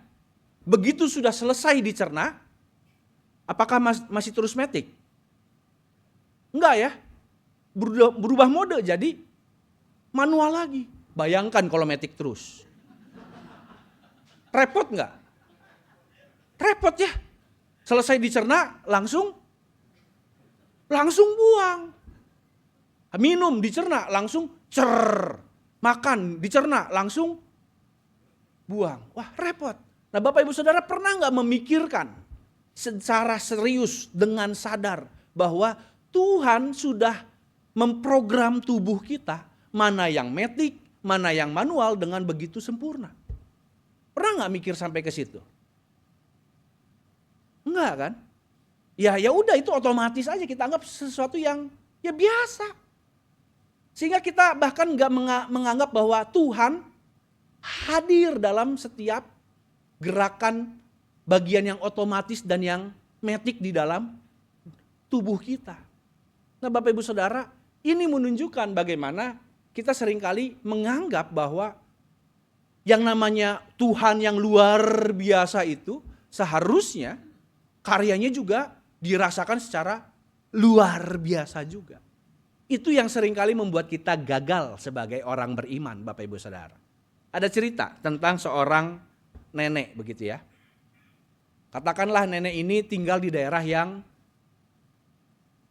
Begitu sudah selesai dicerna, apakah masih terus matic? Enggak ya. Berubah mode jadi manual lagi. Bayangkan kalau matic terus. Repot nggak? Repot ya. Selesai dicerna langsung buang. Minum dicerna langsung cer. Makan dicerna langsung buang. Wah repot. Nah Bapak Ibu Saudara pernah nggak memikirkan secara serius dengan sadar bahwa Tuhan sudah memprogram tubuh kita mana yang matic, mana yang manual dengan begitu sempurna. Pernah nggak mikir sampai ke situ? Enggak kan? Ya udah itu otomatis aja kita anggap sesuatu yang ya biasa. Sehingga kita bahkan nggak menganggap bahwa Tuhan hadir dalam setiap gerakan bagian yang otomatis dan yang matic di dalam tubuh kita. Nah Bapak Ibu Saudara, ini menunjukkan bagaimana kita seringkali menganggap bahwa yang namanya Tuhan yang luar biasa itu seharusnya karyanya juga dirasakan secara luar biasa juga. Itu yang seringkali membuat kita gagal sebagai orang beriman, Bapak Ibu Saudara. Ada cerita tentang seorang nenek begitu ya. Katakanlah nenek ini tinggal di daerah yang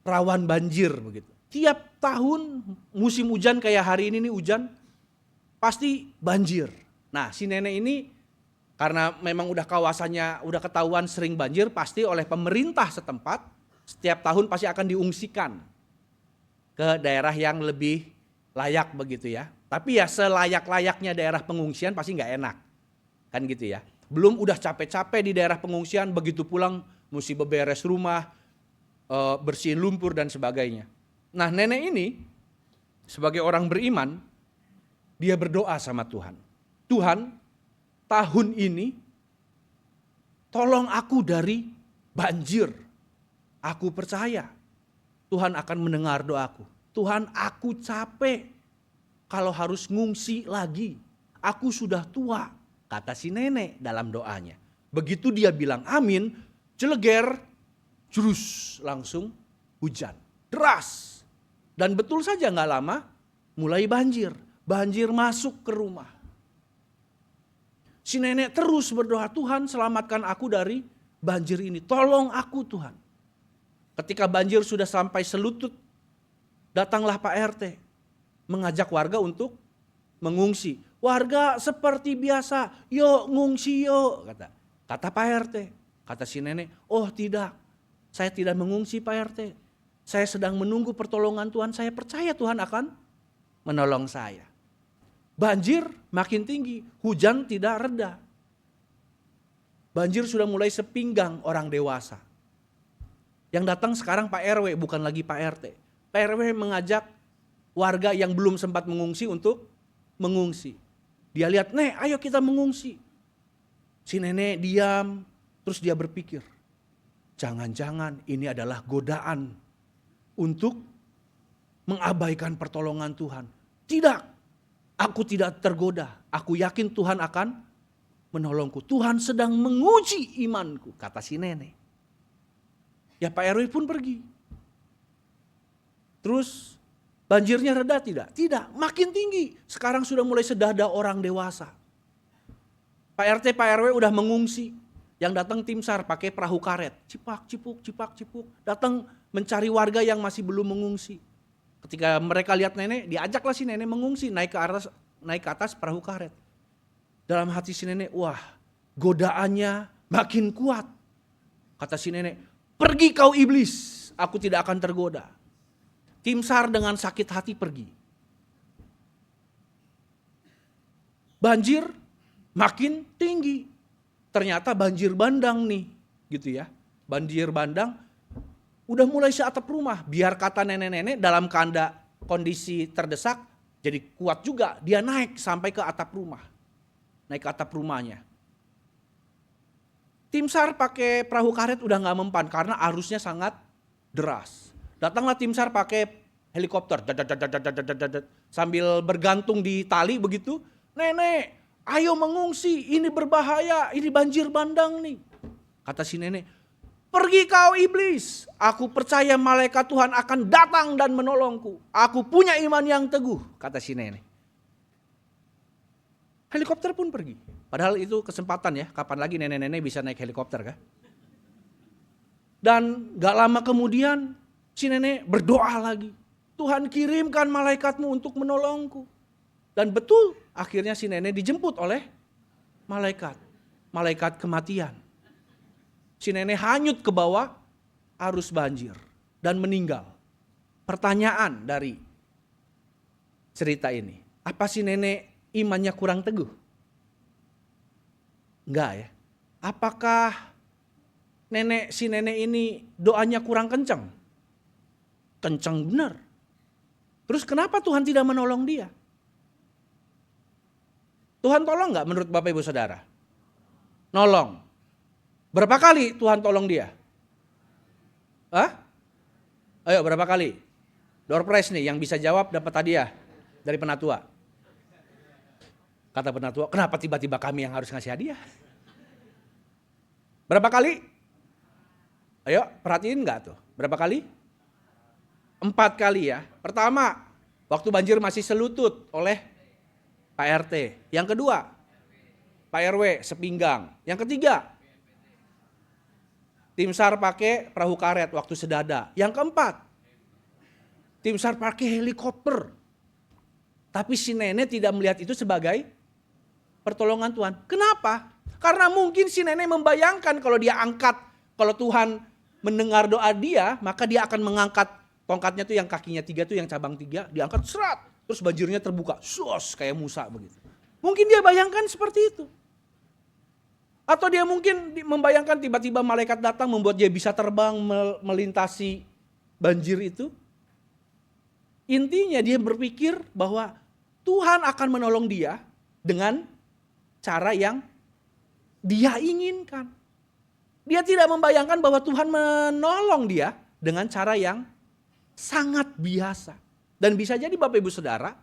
rawan banjir begitu. Tiap tahun musim hujan kayak hari ini nih hujan pasti banjir. Nah si nenek ini karena memang udah kawasannya udah ketahuan sering banjir pasti oleh pemerintah setempat setiap tahun pasti akan diungsikan ke daerah yang lebih layak begitu ya. Tapi ya selayak-layaknya daerah pengungsian pasti nggak enak. Kan gitu ya. Belum udah capek-capek di daerah pengungsian, begitu pulang mesti beberes rumah, bersihin lumpur dan sebagainya. Nah nenek ini sebagai orang beriman, dia berdoa sama Tuhan. Tuhan, tahun ini tolong aku dari banjir. Aku percaya Tuhan akan mendengar doaku. Tuhan, aku capek kalau harus ngungsi lagi. Aku sudah tua, kata si nenek dalam doanya. Begitu dia bilang amin, jeleger, jurus langsung hujan. Deras. Dan betul saja gak lama mulai banjir. Banjir masuk ke rumah. Si nenek terus berdoa, Tuhan selamatkan aku dari banjir ini. Tolong aku Tuhan. Ketika banjir sudah sampai selutut, datanglah Pak RT mengajak warga untuk mengungsi. Warga seperti biasa, yuk ngungsi yuk, kata Pak RT. Kata si nenek, oh tidak, saya tidak mengungsi Pak RT. Saya sedang menunggu pertolongan Tuhan, saya percaya Tuhan akan menolong saya. Banjir makin tinggi, hujan tidak reda. Banjir sudah mulai sepinggang orang dewasa. Yang datang sekarang Pak RW, bukan lagi Pak RT. Pak RW mengajak warga yang belum sempat mengungsi untuk mengungsi. Dia lihat, "Nek, ayo kita mengungsi." Si nenek diam, terus dia berpikir, jangan-jangan ini adalah godaan untuk mengabaikan pertolongan Tuhan. Tidak, aku tidak tergoda. Aku yakin Tuhan akan menolongku. Tuhan sedang menguji imanku, kata si nenek. Ya Pak RW pun pergi. Terus banjirnya reda tidak? Tidak, makin tinggi. Sekarang sudah mulai sedada orang dewasa. Pak RT, Pak RW udah mengungsi. Yang datang tim SAR pakai perahu karet. Cipak, cipuk, cipak, cipuk. Datang mencari warga yang masih belum mengungsi. Ketika mereka lihat nenek, diajaklah si nenek mengungsi. Naik ke atas perahu karet. Dalam hati si nenek, wah godaannya makin kuat. Kata si nenek, pergi kau iblis, aku tidak akan tergoda. Tim SAR dengan sakit hati pergi. Banjir makin tinggi. Ternyata banjir bandang nih, gitu ya. Banjir bandang udah mulai seatap rumah. Biar kata nenek-nenek dalam kondisi terdesak, jadi kuat juga. Dia naik sampai ke atap rumah. Naik ke atap rumahnya. Tim SAR pakai perahu karet udah gak mempan karena arusnya sangat deras. Datanglah tim SAR pakai helikopter. Sambil bergantung di tali begitu. Nenek, ayo mengungsi, ini berbahaya, ini banjir bandang nih. Kata si nenek, pergi kau iblis, aku percaya malaikat Tuhan akan datang dan menolongku. Aku punya iman yang teguh, kata si nenek. Helikopter pun pergi. Padahal itu kesempatan ya, kapan lagi nenek-nenek bisa naik helikopter kan. Dan gak lama kemudian si nenek berdoa lagi. Tuhan kirimkan malaikatmu untuk menolongku. Dan betul akhirnya si nenek dijemput oleh malaikat. Malaikat kematian. Si nenek hanyut ke bawah arus banjir dan meninggal. Pertanyaan dari cerita ini. Apa si nenek imannya kurang teguh? Enggak ya. Apakah si nenek ini doanya kurang kencang? Kencang benar. Terus kenapa Tuhan tidak menolong dia? Tuhan tolong enggak menurut Bapak Ibu Saudara? Nolong. Berapa kali Tuhan tolong dia? Hah? Ayo berapa kali? Door prize nih yang bisa jawab dapat hadiah dari penatua. Kata penatua, kenapa tiba-tiba kami yang harus ngasih hadiah? Berapa kali? Ayo perhatiin enggak tuh? Berapa kali? 4 kali ya. Pertama, waktu banjir masih selutut oleh Pak RT. Yang kedua, Pak RW sepinggang. Yang ketiga, tim SAR pakai perahu karet waktu sedada. Yang keempat, tim SAR pakai helikopter. Tapi si nenek tidak melihat itu sebagai pertolongan Tuhan. Kenapa? Karena mungkin si nenek membayangkan kalau dia angkat, kalau Tuhan mendengar doa dia, maka dia akan mengangkat tongkatnya tuh yang kakinya 3 tuh yang cabang 3, diangkat serat. terus banjirnya terbuka, kayak Musa begitu. Mungkin dia bayangkan seperti itu. Atau dia mungkin membayangkan tiba-tiba malaikat datang membuat dia bisa terbang melintasi banjir itu. Intinya dia berpikir bahwa Tuhan akan menolong dia dengan cara yang dia inginkan. Dia tidak membayangkan bahwa Tuhan menolong dia dengan cara yang sangat biasa. Dan bisa jadi Bapak Ibu Saudara,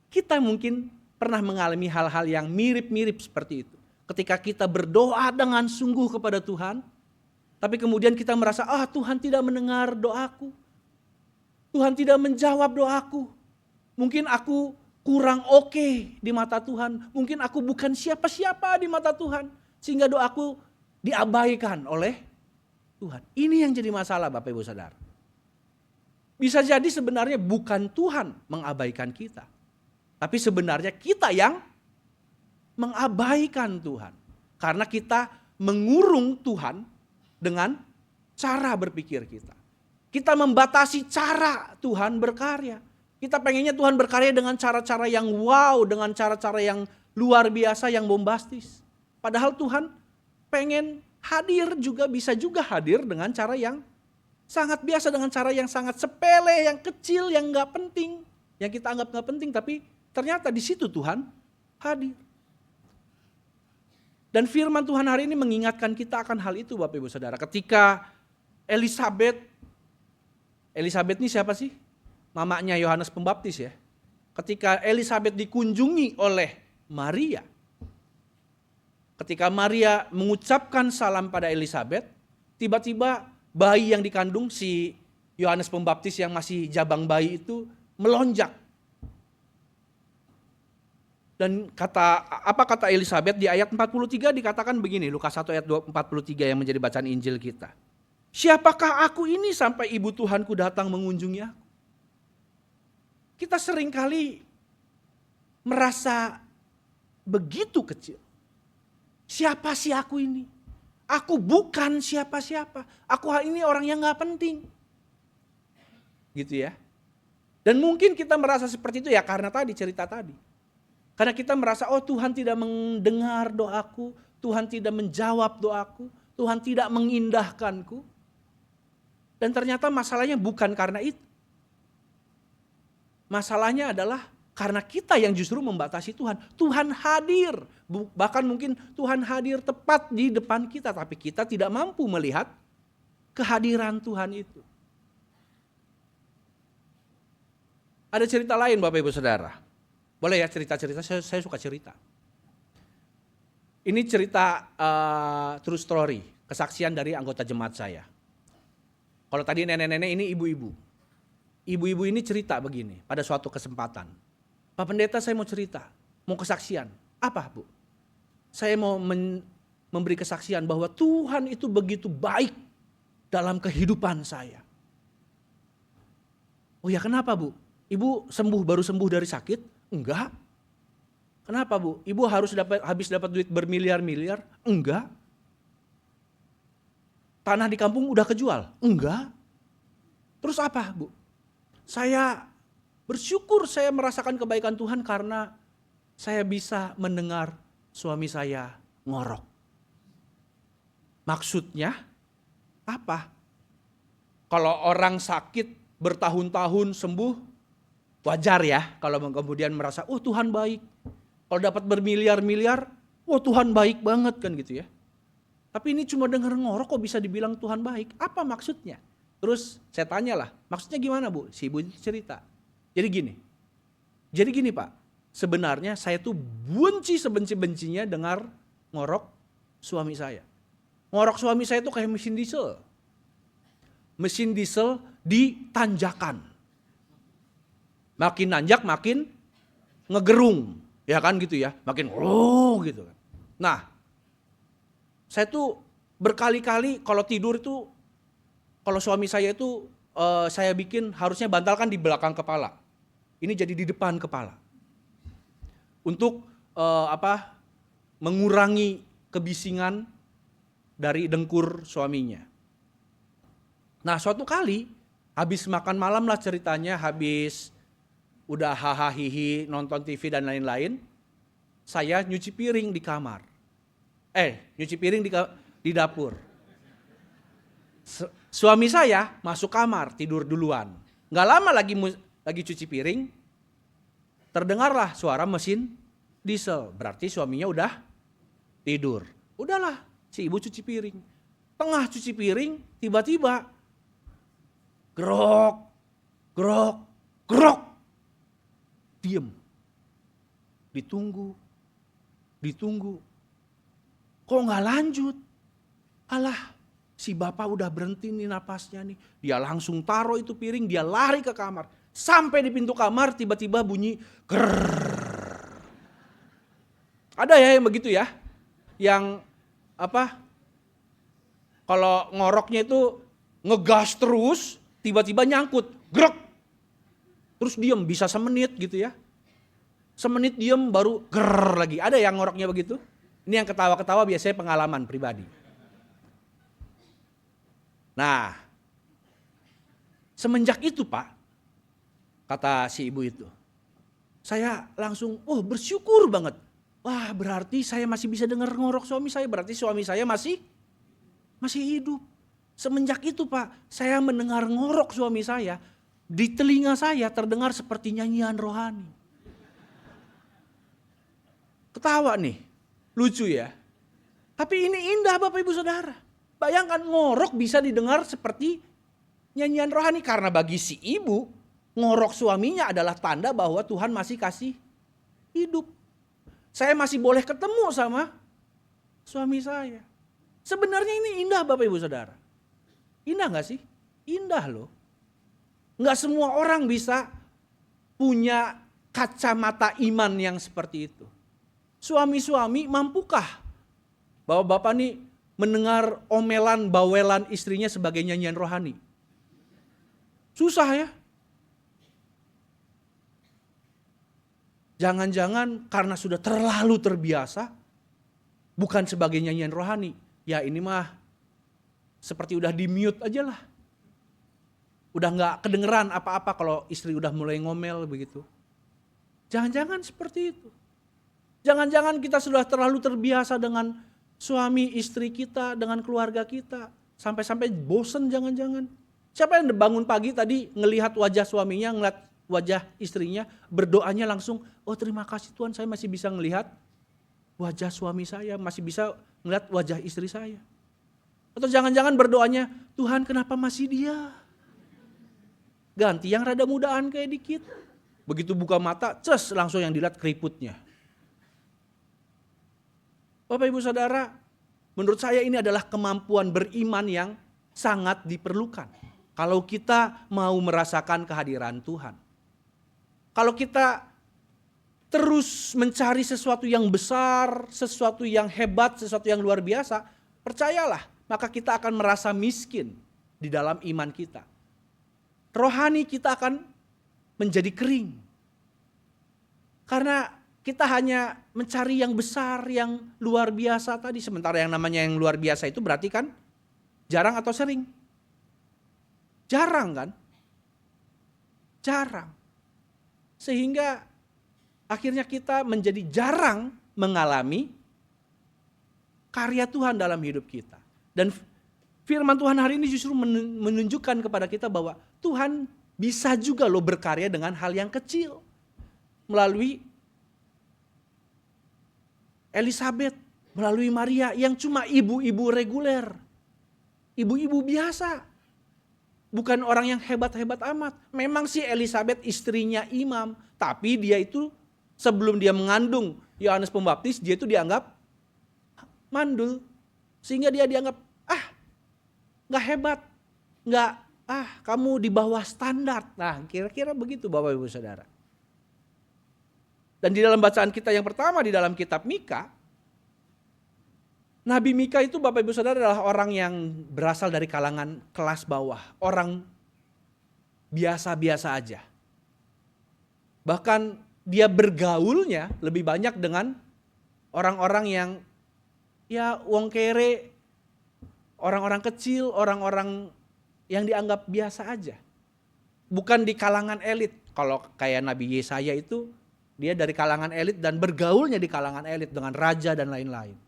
kita mungkin pernah mengalami hal-hal yang mirip-mirip seperti itu. Ketika kita berdoa dengan sungguh kepada Tuhan, tapi kemudian kita merasa, Tuhan tidak mendengar doaku. Tuhan tidak menjawab doaku. Mungkin aku kurang oke di mata Tuhan. Mungkin aku bukan siapa-siapa di mata Tuhan. Sehingga doaku diabaikan oleh Tuhan. Ini yang jadi masalah Bapak Ibu Saudara. Bisa jadi sebenarnya bukan Tuhan mengabaikan kita. Tapi sebenarnya kita yang mengabaikan Tuhan. Karena kita mengurung Tuhan dengan cara berpikir kita. Kita membatasi cara Tuhan berkarya. Kita pengennya Tuhan berkarya dengan cara-cara yang wow, dengan cara-cara yang luar biasa, yang bombastis. Padahal Tuhan pengen hadir juga, bisa juga hadir dengan cara yang sangat biasa, dengan cara yang sangat sepele, yang kecil, yang gak penting. Yang kita anggap gak penting, tapi ternyata di situ Tuhan hadir. Dan firman Tuhan hari ini mengingatkan kita akan hal itu Bapak Ibu Saudara. Ketika Elisabet ini siapa sih? Mamanya Yohanes Pembaptis ya. Ketika Elisabet dikunjungi oleh Maria. Ketika Maria mengucapkan salam pada Elisabet, tiba-tiba bayi yang dikandung si Yohanes Pembaptis yang masih jabang bayi itu melonjak. Dan apa kata Elisabet di ayat 43 dikatakan begini, Lukas 1 ayat 43 yang menjadi bacaan Injil kita. Siapakah aku ini sampai ibu Tuhanku datang mengunjungi aku? Kita seringkali merasa begitu kecil. Siapa sih aku ini? Aku bukan siapa-siapa. Aku ini orang yang gak penting. Gitu ya. Dan mungkin kita merasa seperti itu ya karena tadi cerita tadi. Karena kita merasa Tuhan tidak mendengar doaku, Tuhan tidak menjawab doaku, Tuhan tidak mengindahkanku. Dan ternyata masalahnya bukan karena itu. Masalahnya adalah karena kita yang justru membatasi Tuhan. Tuhan hadir, bahkan mungkin Tuhan hadir tepat di depan kita, tapi kita tidak mampu melihat kehadiran Tuhan itu. Ada cerita lain Bapak Ibu Saudara. Boleh ya cerita-cerita, saya suka cerita. Ini cerita true story, kesaksian dari anggota jemaat saya. Kalau tadi nenek-nenek, ini ibu-ibu. Ibu-ibu ini cerita begini pada suatu kesempatan. Pak Pendeta, saya mau cerita, mau kesaksian. Apa Bu? Saya mau memberi kesaksian bahwa Tuhan itu begitu baik dalam kehidupan saya. Oh ya, kenapa Bu? Ibu baru sembuh dari sakit? Enggak. Kenapa Bu? Ibu habis dapat duit bermiliar-miliar? Enggak. Tanah di kampung udah kejual? Enggak. Terus apa Bu? Saya bersyukur saya merasakan kebaikan Tuhan karena saya bisa mendengar suami saya ngorok. Maksudnya apa? Kalau orang sakit bertahun-tahun sembuh, wajar ya kalau kemudian merasa, Tuhan baik. Kalau dapat bermiliar-miliar, Tuhan baik banget kan gitu ya. Tapi ini cuma dengar ngorok kok bisa dibilang Tuhan baik. Apa maksudnya? Terus saya tanyalah, maksudnya gimana Bu? Si ibu cerita. Jadi gini Pak, sebenarnya saya tuh benci sebenci-bencinya dengar ngorok suami saya. Ngorok suami saya tuh kayak mesin diesel. Mesin diesel di tanjakan. Makin nanjak makin ngegerung, ya kan gitu ya, makin gitu kan. Nah, saya tuh berkali-kali kalau tidur itu, kalau suami saya itu saya bikin harusnya bantal kan di belakang kepala, ini jadi di depan kepala, untuk mengurangi kebisingan dari dengkur suaminya. Nah, suatu kali habis makan malam lah ceritanya, habis udah hahaha hihi, nonton TV dan lain-lain, saya nyuci piring di kamar. Nyuci piring di dapur. Suami saya masuk kamar, tidur duluan. Nggak lama lagi cuci piring, terdengarlah suara mesin diesel. Berarti suaminya udah tidur. Udahlah, si ibu cuci piring. Tengah cuci piring, tiba-tiba grok, grok, grok. Diem. Ditunggu. Kok nggak lanjut? Alah, si bapak udah berhenti nih napasnya nih. Dia langsung taruh itu piring, dia lari ke kamar. Sampai di pintu kamar tiba-tiba bunyi grrrr. Ada ya yang begitu ya? Yang kalau ngoroknya itu ngegas terus, tiba-tiba nyangkut, grok. Terus diem bisa semenit gitu ya. Semenit diem baru grrrr lagi. Ada yang ngoroknya begitu? Ini yang ketawa-ketawa biasanya pengalaman pribadi. Nah, semenjak itu Pak, kata si ibu itu, saya langsung bersyukur banget. Wah, berarti saya masih bisa dengar ngorok suami saya, berarti suami saya masih hidup. Semenjak itu Pak, saya mendengar ngorok suami saya, di telinga saya terdengar seperti nyanyian rohani. Ketawa nih, lucu ya. Tapi ini indah Bapak Ibu Saudara. Bayangkan ngorok bisa didengar seperti nyanyian rohani. Karena bagi si ibu, ngorok suaminya adalah tanda bahwa Tuhan masih kasih hidup. Saya masih boleh ketemu sama suami saya. Sebenarnya ini indah Bapak Ibu Saudara. Indah gak sih? Indah loh. Gak semua orang bisa punya kacamata iman yang seperti itu. Suami-suami mampukah bahwa bapak nih mendengar omelan bawelan istrinya sebagai nyanyian rohani? Susah ya. Jangan-jangan karena sudah terlalu terbiasa, bukan sebagai nyanyian rohani. Ya ini mah seperti udah di mute aja lah. Udah gak kedengeran apa-apa kalau istri udah mulai ngomel begitu. Jangan-jangan seperti itu. Jangan-jangan kita sudah terlalu terbiasa dengan suami istri kita, dengan keluarga kita. Sampai-sampai bosen jangan-jangan. Siapa yang bangun pagi tadi ngelihat wajah suaminya, ngelihat wajah istrinya, berdoanya langsung, terima kasih Tuhan saya masih bisa ngelihat wajah suami saya, masih bisa ngelihat wajah istri saya. Atau jangan-jangan berdoanya, Tuhan kenapa masih dia? Ganti yang rada mudaan kayak dikit. Begitu buka mata, langsung yang dilihat keriputnya. Bapak Ibu Saudara, menurut saya ini adalah kemampuan beriman yang sangat diperlukan. Kalau kita mau merasakan kehadiran Tuhan. Kalau kita terus mencari sesuatu yang besar, sesuatu yang hebat, sesuatu yang luar biasa, percayalah, maka kita akan merasa miskin di dalam iman kita. Rohani kita akan menjadi kering. Karena kita hanya mencari yang besar, yang luar biasa tadi. Sementara yang namanya yang luar biasa itu berarti kan jarang atau sering? Jarang kan? Jarang. Sehingga akhirnya kita menjadi jarang mengalami karya Tuhan dalam hidup kita. Dan firman Tuhan hari ini justru menunjukkan kepada kita bahwa Tuhan bisa juga loh berkarya dengan hal yang kecil. Melalui Elizabeth, melalui Maria yang cuma ibu-ibu reguler. Ibu-ibu biasa. Bukan orang yang hebat-hebat amat. Memang si Elizabeth istrinya imam. Tapi dia itu sebelum dia mengandung Yohanes Pembaptis, dia itu dianggap mandul. Sehingga dia dianggap, gak hebat. Kamu di bawah standar. Nah kira-kira begitu Bapak Ibu Saudara. Dan di dalam bacaan kita yang pertama di dalam kitab Mika, Nabi Mika itu Bapak Ibu Saudara adalah orang yang berasal dari kalangan kelas bawah. Orang biasa-biasa aja. Bahkan dia bergaulnya lebih banyak dengan orang-orang yang wong kere, orang-orang kecil, orang-orang yang dianggap biasa aja. Bukan di kalangan elit. kalau kayak Nabi Yesaya itu dia dari kalangan elit dan bergaulnya di kalangan elit dengan raja dan lain-lain.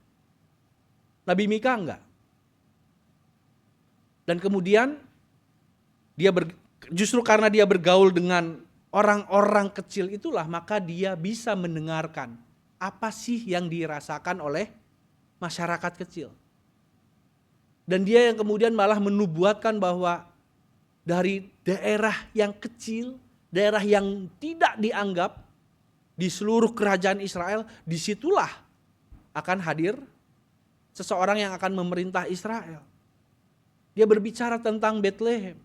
Nabi Mika enggak. Dan kemudian justru karena dia bergaul dengan orang-orang kecil itulah maka dia bisa mendengarkan apa sih yang dirasakan oleh masyarakat kecil. Dan dia yang kemudian malah menubuatkan bahwa dari daerah yang kecil, daerah yang tidak dianggap di seluruh kerajaan Israel, disitulah akan hadir seseorang yang akan memerintah Israel. Dia berbicara tentang Bethlehem,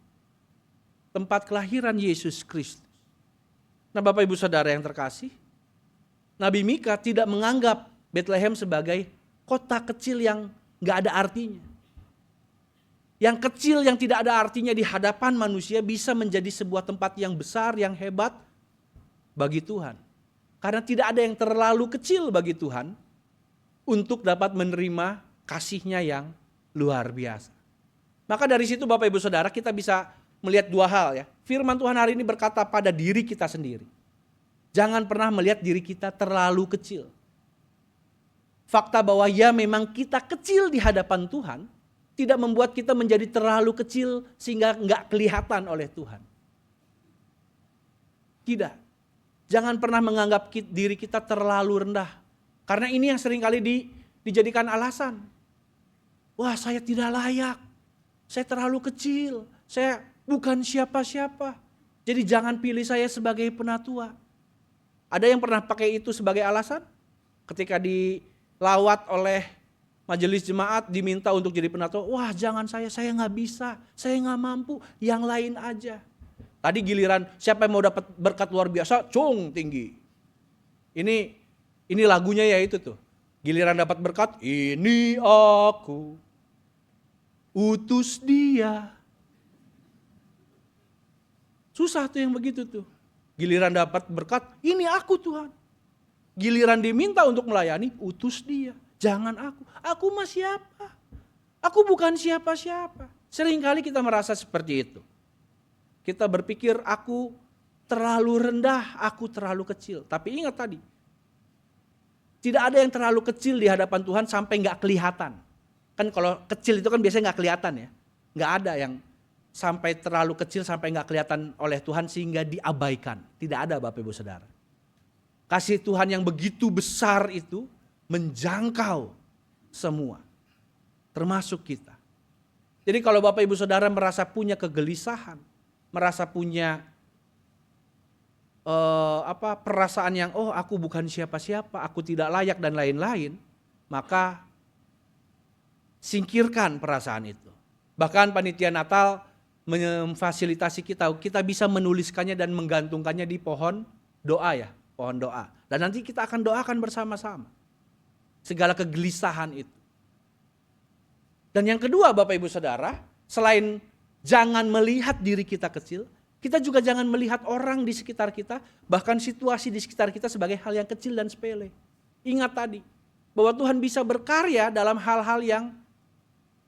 tempat kelahiran Yesus Kristus. Nah Bapak Ibu Saudara yang terkasih, Nabi Mika tidak menganggap Bethlehem sebagai kota kecil yang gak ada artinya. Yang kecil yang tidak ada artinya di hadapan manusia bisa menjadi sebuah tempat yang besar, yang hebat bagi Tuhan. Karena tidak ada yang terlalu kecil bagi Tuhan untuk dapat menerima kasih-Nya yang luar biasa. Maka dari situ Bapak Ibu Saudara kita bisa melihat dua hal ya. Firman Tuhan hari ini berkata pada diri kita sendiri. Jangan pernah melihat diri kita terlalu kecil. Fakta bahwa ya memang kita kecil di hadapan Tuhan tidak membuat kita menjadi terlalu kecil sehingga nggak kelihatan oleh Tuhan. Tidak. Jangan pernah menganggap diri kita terlalu rendah. Karena ini yang seringkali dijadikan alasan. Wah saya tidak layak. Saya terlalu kecil. Saya bukan siapa-siapa. Jadi jangan pilih saya sebagai penatua. Ada yang pernah pakai itu sebagai alasan? Ketika dilawat oleh majelis jemaat diminta untuk jadi penatua. Wah jangan saya nggak bisa. Saya nggak mampu. Yang lain aja. Tadi giliran siapa yang mau dapat berkat luar biasa, cung tinggi. Ini lagunya ya itu tuh. Giliran dapat berkat, ini aku utus dia. Susah tuh yang begitu tuh. Giliran dapat berkat, ini aku Tuhan. Giliran diminta untuk melayani, utus dia. Jangan aku. Aku mah siapa? Aku bukan siapa-siapa. Seringkali kita merasa seperti itu. Kita berpikir aku terlalu rendah, aku terlalu kecil. Tapi ingat tadi, tidak ada yang terlalu kecil di hadapan Tuhan sampai gak kelihatan. Kan kalau kecil itu kan biasanya gak kelihatan ya. Gak ada yang sampai terlalu kecil sampai gak kelihatan oleh Tuhan sehingga diabaikan. Tidak ada Bapak Ibu Saudara. Kasih Tuhan yang begitu besar itu menjangkau semua. Termasuk kita. Jadi kalau Bapak Ibu Saudara merasa punya kegelisahan, merasa punya perasaan yang aku bukan siapa-siapa, aku tidak layak dan lain-lain, maka singkirkan perasaan itu. Bahkan panitia Natal memfasilitasi kita bisa menuliskannya dan menggantungkannya di pohon doa ya, pohon doa. Dan nanti kita akan doakan bersama-sama segala kegelisahan itu. Dan yang kedua Bapak Ibu Saudara, selain jangan melihat diri kita kecil, kita juga jangan melihat orang di sekitar kita, bahkan situasi di sekitar kita sebagai hal yang kecil dan sepele. Ingat tadi, bahwa Tuhan bisa berkarya dalam hal-hal yang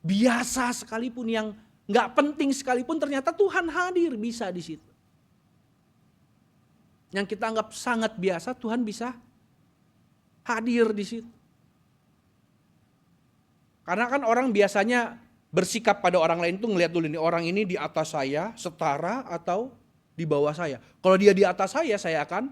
biasa sekalipun, yang gak penting sekalipun, ternyata Tuhan hadir bisa di situ. Yang kita anggap sangat biasa, Tuhan bisa hadir di situ. Karena kan orang biasanya bersikap pada orang lain tuh ngelihat dulu nih, orang ini di atas saya, setara atau di bawah saya. Kalau dia di atas saya akan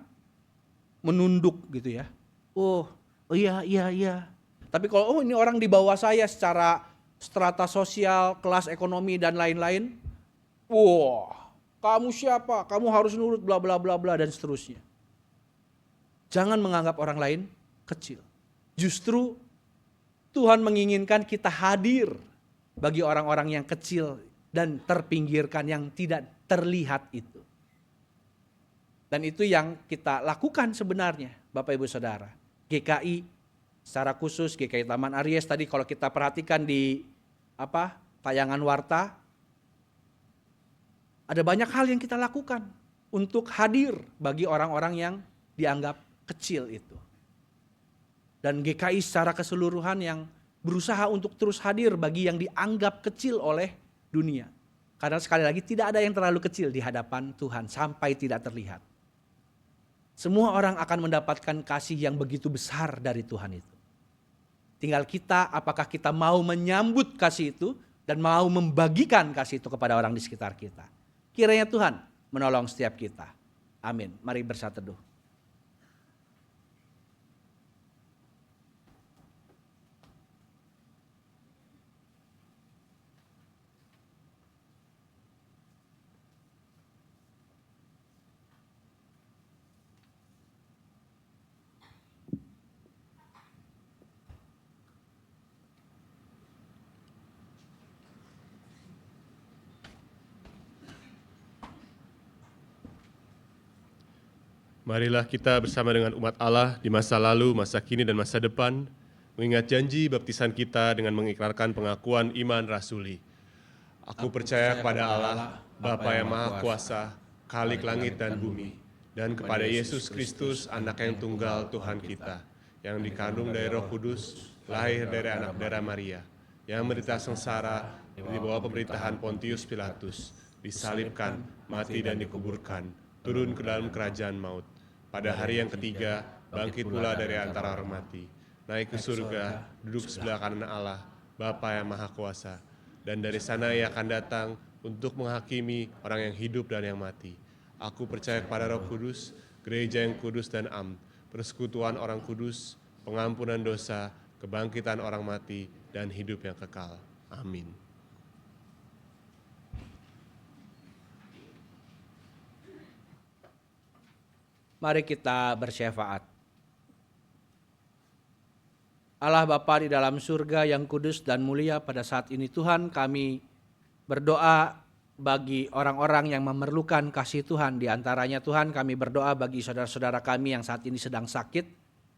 menunduk gitu ya. Oh iya. Tapi kalau ini orang di bawah saya secara strata sosial, kelas ekonomi dan lain-lain. Wah, kamu siapa? Kamu harus nurut bla bla bla bla dan seterusnya. Jangan menganggap orang lain kecil. Justru Tuhan menginginkan kita hadir bagi orang-orang yang kecil dan terpinggirkan, yang tidak terlihat itu. Dan itu yang kita lakukan sebenarnya Bapak Ibu Saudara. GKI secara khusus, GKI Taman Aries tadi kalau kita perhatikan di tayangan warta, ada banyak hal yang kita lakukan untuk hadir bagi orang-orang yang dianggap kecil itu. Dan GKI secara keseluruhan yang berusaha untuk terus hadir bagi yang dianggap kecil oleh dunia. Karena sekali lagi tidak ada yang terlalu kecil di hadapan Tuhan sampai tidak terlihat. Semua orang akan mendapatkan kasih yang begitu besar dari Tuhan itu. Tinggal kita, apakah kita mau menyambut kasih itu dan mau membagikan kasih itu kepada orang di sekitar kita. Kiranya Tuhan menolong setiap kita. Amin. Mari bersatu teduh. Marilah kita bersama dengan umat Allah di masa lalu, masa kini, dan masa depan, mengingat janji baptisan kita dengan mengikrarkan pengakuan iman rasuli. Aku percaya kepada Allah, Bapa yang Maha Kuasa, Khalik langit dan bumi, dan kepada Yesus Kristus, Anak yang tunggal Tuhan kita, yang dikandung dari Roh Kudus, lahir dari anak darah Maria, yang menderita sengsara di bawah pemerintahan Pontius Pilatus, disalibkan, mati dan dikuburkan, turun ke dalam kerajaan maut. Pada hari yang ketiga, bangkit pula dari antara orang mati, naik ke surga, duduk sebelah kanan Allah, Bapa yang Maha Kuasa, dan dari sana Ia akan datang untuk menghakimi orang yang hidup dan yang mati. Aku percaya kepada Roh Kudus, gereja yang kudus dan am, persekutuan orang kudus, pengampunan dosa, kebangkitan orang mati, dan hidup yang kekal. Amin. Mari kita bersyafaat. Allah Bapa di dalam surga yang kudus dan mulia, pada saat ini Tuhan kami berdoa bagi orang-orang yang memerlukan kasih Tuhan. Di antaranya Tuhan kami berdoa bagi saudara-saudara kami yang saat ini sedang sakit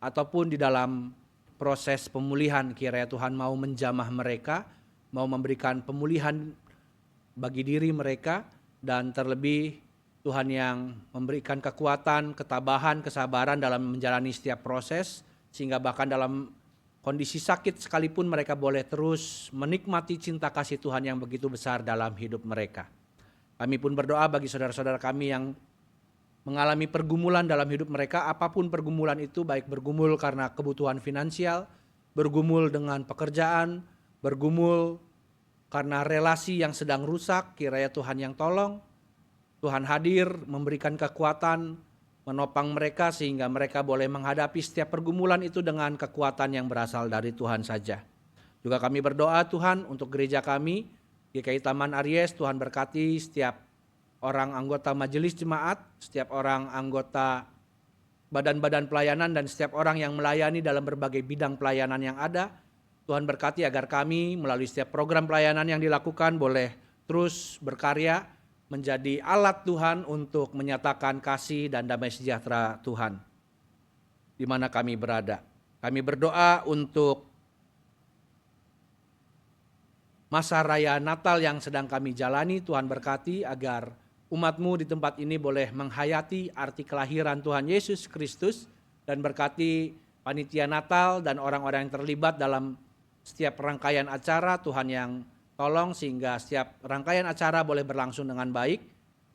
ataupun di dalam proses pemulihan. Kiranya Tuhan mau menjamah mereka, mau memberikan pemulihan bagi diri mereka, dan terlebih Tuhan yang memberikan kekuatan, ketabahan, kesabaran dalam menjalani setiap proses, sehingga bahkan dalam kondisi sakit sekalipun mereka boleh terus menikmati cinta kasih Tuhan yang begitu besar dalam hidup mereka. Kami pun berdoa bagi saudara-saudara kami yang mengalami pergumulan dalam hidup mereka, apapun pergumulan itu, baik bergumul karena kebutuhan finansial, bergumul dengan pekerjaan, bergumul karena relasi yang sedang rusak, kiranya Tuhan yang tolong. Tuhan hadir memberikan kekuatan, menopang mereka sehingga mereka boleh menghadapi setiap pergumulan itu dengan kekuatan yang berasal dari Tuhan saja. Juga kami berdoa Tuhan untuk gereja kami, GKI Taman Aries, Tuhan berkati setiap orang anggota majelis jemaat, setiap orang anggota badan-badan pelayanan, dan setiap orang yang melayani dalam berbagai bidang pelayanan yang ada. Tuhan berkati agar kami melalui setiap program pelayanan yang dilakukan boleh terus berkarya, menjadi alat Tuhan untuk menyatakan kasih dan damai sejahtera Tuhan di mana kami berada. Kami berdoa untuk masa raya Natal yang sedang kami jalani. Tuhan berkati agar umat-Mu di tempat ini boleh menghayati arti kelahiran Tuhan Yesus Kristus, dan berkati panitia Natal dan orang-orang yang terlibat dalam setiap rangkaian acara. Tuhan yang tolong sehingga setiap rangkaian acara boleh berlangsung dengan baik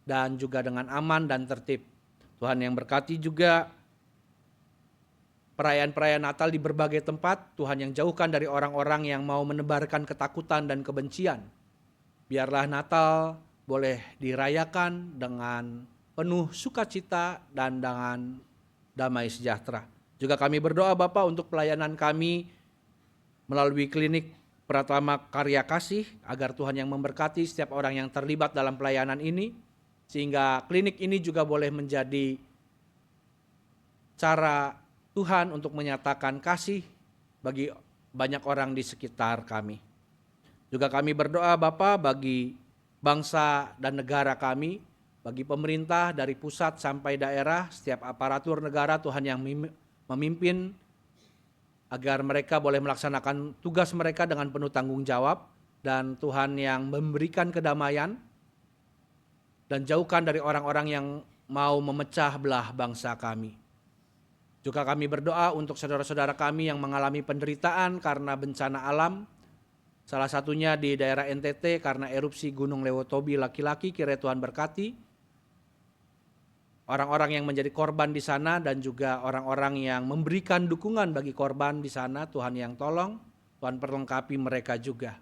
dan juga dengan aman dan tertib. Tuhan yang berkati juga perayaan-perayaan Natal di berbagai tempat. Tuhan yang jauhkan dari orang-orang yang mau menebarkan ketakutan dan kebencian. Biarlah Natal boleh dirayakan dengan penuh sukacita dan dengan damai sejahtera. Juga kami berdoa Bapa untuk pelayanan kami melalui klinik Pratama Karya Kasih, agar Tuhan yang memberkati setiap orang yang terlibat dalam pelayanan ini, sehingga klinik ini juga boleh menjadi cara Tuhan untuk menyatakan kasih bagi banyak orang di sekitar kami. Juga kami berdoa Bapa bagi bangsa dan negara kami, bagi pemerintah dari pusat sampai daerah, setiap aparatur negara Tuhan yang memimpin, agar mereka boleh melaksanakan tugas mereka dengan penuh tanggung jawab, dan Tuhan yang memberikan kedamaian dan jauhkan dari orang-orang yang mau memecah belah bangsa kami. Juga kami berdoa untuk saudara-saudara kami yang mengalami penderitaan karena bencana alam, salah satunya di daerah NTT karena erupsi Gunung Lewotobi laki-laki. Kiranya Tuhan berkati orang-orang yang menjadi korban di sana dan juga orang-orang yang memberikan dukungan bagi korban di sana. Tuhan yang tolong, Tuhan perlengkapi mereka juga.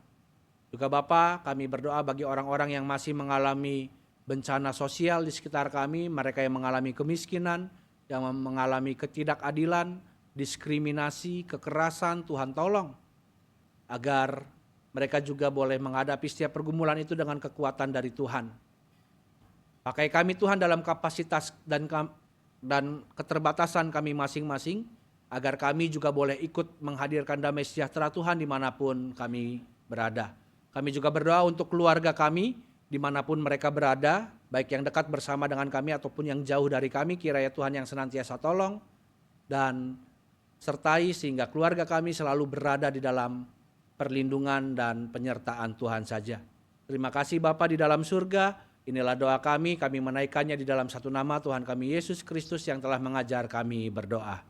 Juga Bapa, kami berdoa bagi orang-orang yang masih mengalami bencana sosial di sekitar kami, mereka yang mengalami kemiskinan, yang mengalami ketidakadilan, diskriminasi, kekerasan. Tuhan tolong agar mereka juga boleh menghadapi setiap pergumulan itu dengan kekuatan dari Tuhan. Pakai kami Tuhan dalam kapasitas dan keterbatasan kami masing-masing, agar kami juga boleh ikut menghadirkan damai sejahtera Tuhan dimanapun kami berada. Kami juga berdoa untuk keluarga kami, dimanapun mereka berada, baik yang dekat bersama dengan kami ataupun yang jauh dari kami, kiranya Tuhan yang senantiasa tolong dan sertai sehingga keluarga kami selalu berada di dalam perlindungan dan penyertaan Tuhan saja. Terima kasih Bapa di dalam surga. Inilah doa kami menaikkannya di dalam satu nama Tuhan kami Yesus Kristus yang telah mengajar kami berdoa.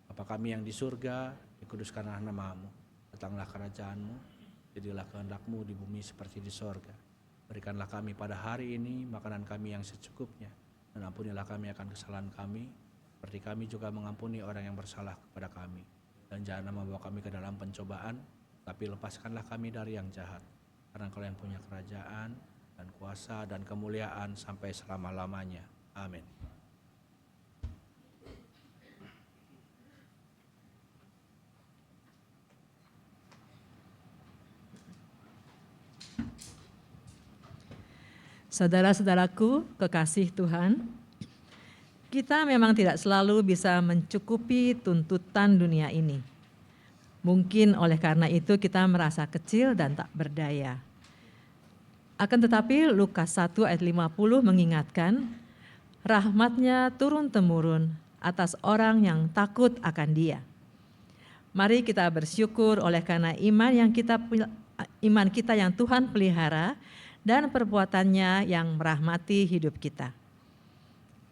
Bapa kami yang di surga, dikuduskanlah nama-Mu, datanglah kerajaan-Mu, jadilah kehendak-Mu di bumi seperti di sorga. Berikanlah kami pada hari ini makanan kami yang secukupnya, dan ampunilah kami akan kesalahan kami, seperti kami juga mengampuni orang yang bersalah kepada kami. Dan jangan membawa kami ke dalam pencobaan, tapi lepaskanlah kami dari yang jahat. Karena Engkau yang punya kerajaan, dan kuasa dan kemuliaan sampai selama-lamanya. Amin. Saudara-saudaraku, kekasih Tuhan, kita memang tidak selalu bisa mencukupi tuntutan dunia ini. Mungkin oleh karena itu kita merasa kecil dan tak berdaya. Akan tetapi Lukas 1 ayat 50 mengingatkan, rahmat-Nya turun-temurun atas orang yang takut akan Dia. Mari kita bersyukur oleh karena iman kita yang Tuhan pelihara dan perbuatannya yang merahmati hidup kita.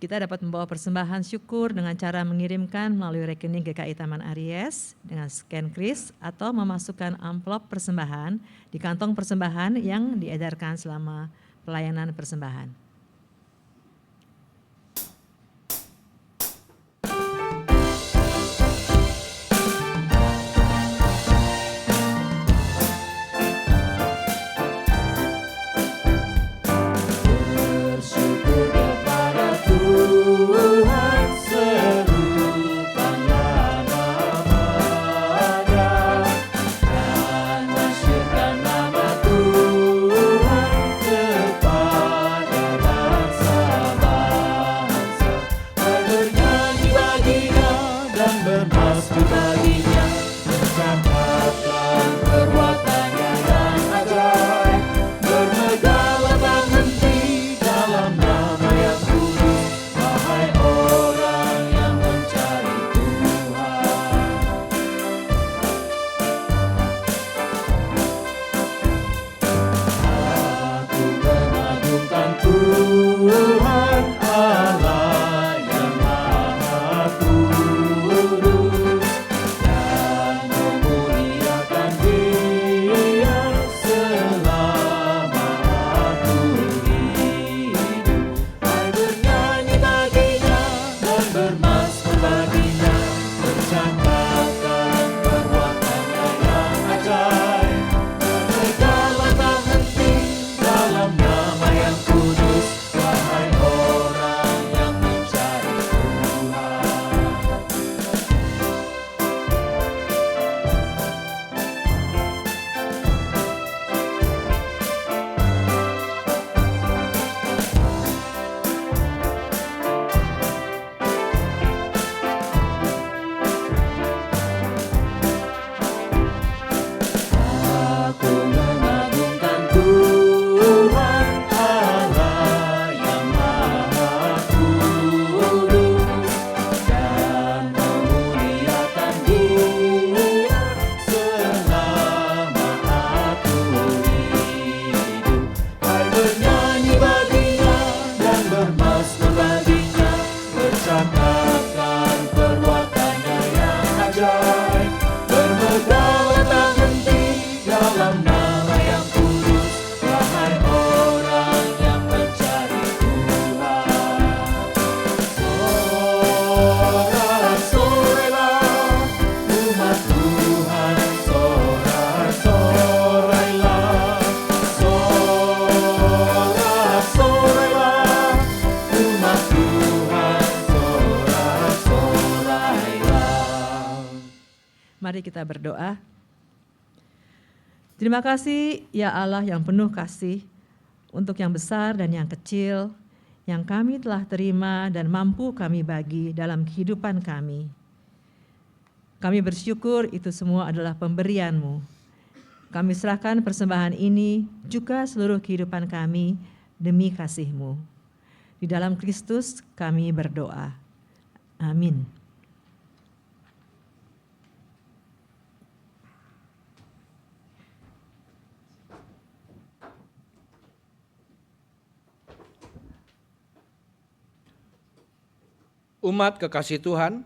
Kita dapat membawa persembahan syukur dengan cara mengirimkan melalui rekening GKI Taman Aries dengan scan kris atau memasukkan amplop persembahan di kantong persembahan yang diedarkan selama pelayanan persembahan. Mari kita berdoa. Terima kasih ya Allah yang penuh kasih untuk yang besar dan yang kecil yang kami telah terima dan mampu kami bagi dalam kehidupan kami. Kami bersyukur itu semua adalah pemberian-Mu. Kami serahkan persembahan ini juga seluruh kehidupan kami demi kasih-Mu. Di dalam Kristus kami berdoa. Amin. Umat kekasih Tuhan,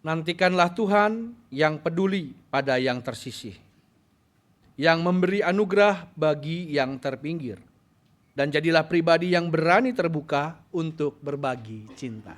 nantikanlah Tuhan yang peduli pada yang tersisih, yang memberi anugerah bagi yang terpinggir, dan jadilah pribadi yang berani terbuka untuk berbagi cinta.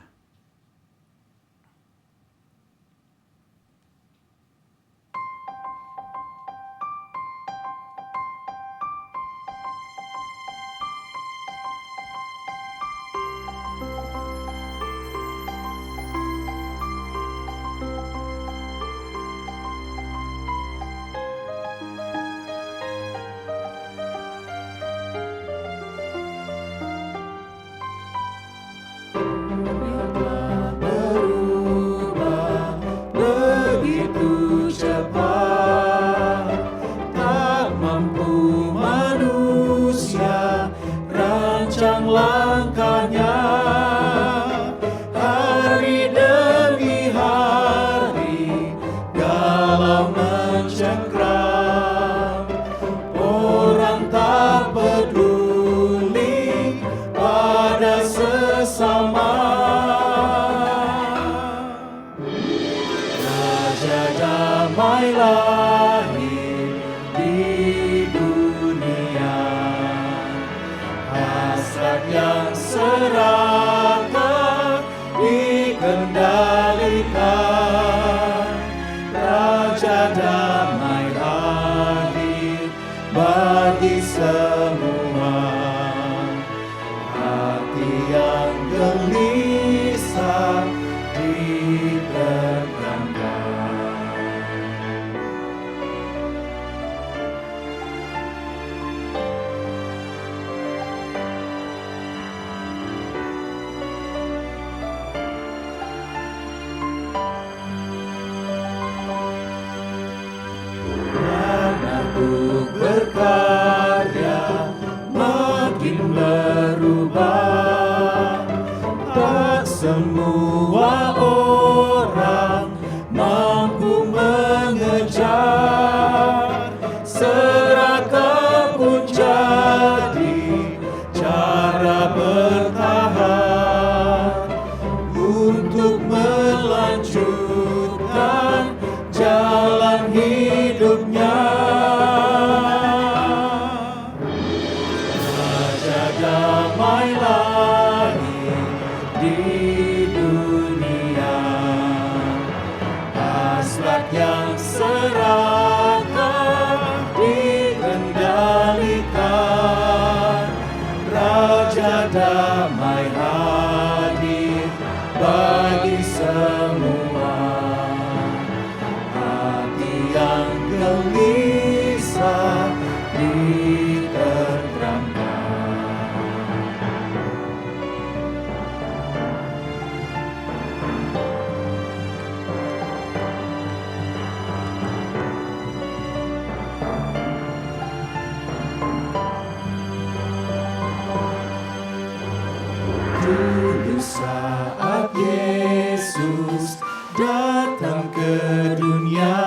Saat Yesus datang ke dunia,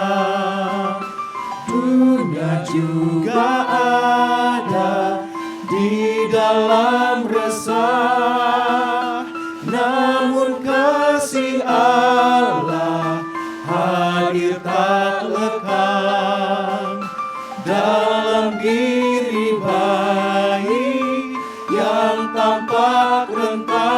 dunia juga ada di dalam resah. Namun kasih Allah hadir tak lekang dalam diri bayi yang tampak rentan.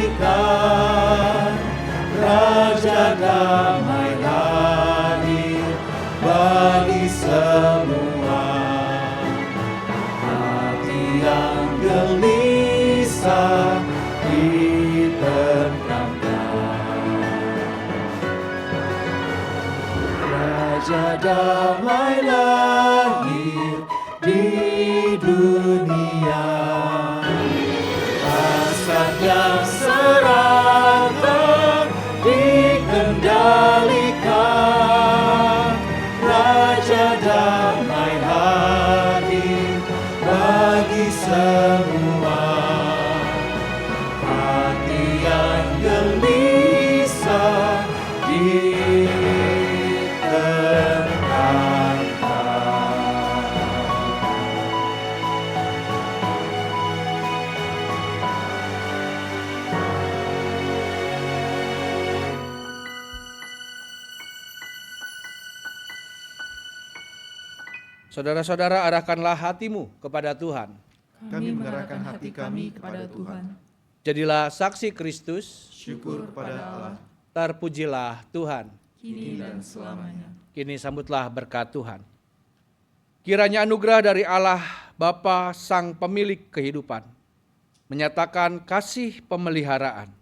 Dikendalikan, Raja damai hadir bagi semua. Hati yang gelisah ditentramkan. Raja damai lahir di dunia. Hasrat yang serakah dikendalikan. Raja damai hadir bagi semua. Hati yang gelisah ditentramkan. Saudara-saudara, arahkanlah hatimu kepada Tuhan. Kami mengarahkan hati kami kepada Tuhan. Jadilah saksi Kristus. Syukur kepada Allah. Terpujilah Tuhan. Kini dan selamanya. Kini sambutlah berkat Tuhan. Kiranya anugerah dari Allah Bapa Sang Pemilik kehidupan menyatakan kasih pemeliharaan.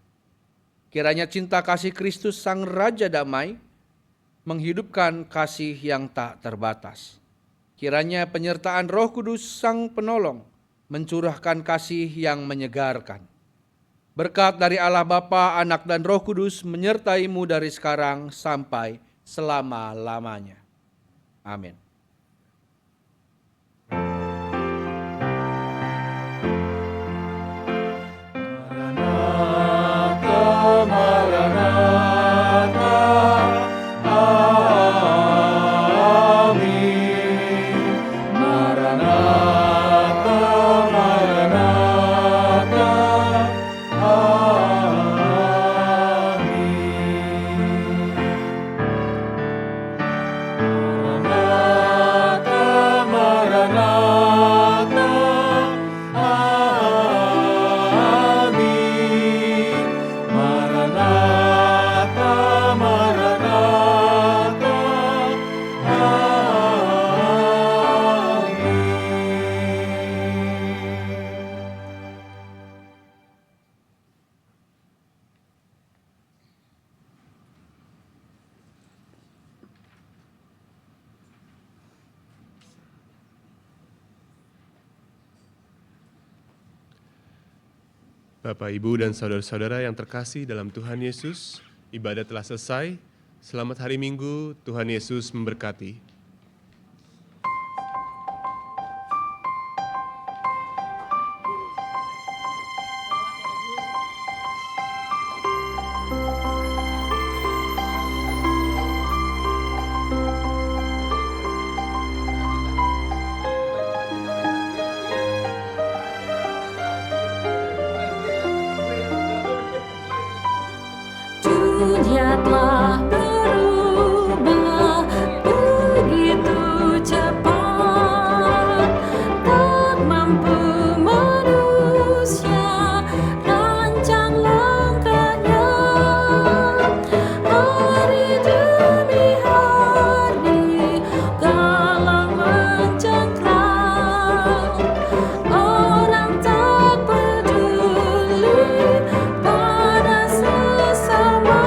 Kiranya cinta kasih Kristus Sang Raja Damai menghidupkan kasih yang tak terbatas. Kiranya penyertaan Roh Kudus Sang Penolong mencurahkan kasih yang menyegarkan. Berkat dari Allah Bapa, Anak dan Roh Kudus menyertaimu dari sekarang sampai selama-lamanya. Amin. Bapak, Ibu, dan saudara-saudara yang terkasih dalam Tuhan Yesus, ibadah telah selesai. Selamat hari Minggu, Tuhan Yesus memberkati. Dunia telah berubah begitu cepat, tak mampu manusia rancang langkahnya. Hari demi hari galang mencengkram, orang tak peduli pada sesama.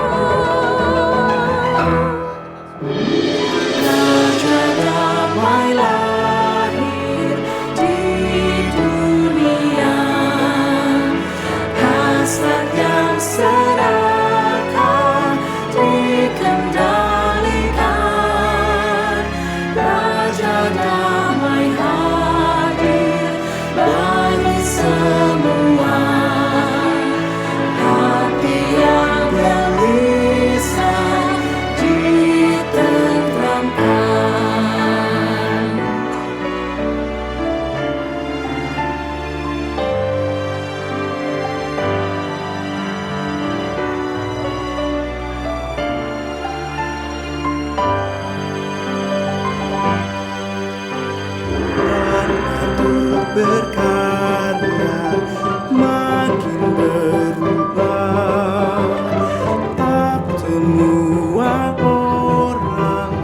semua orang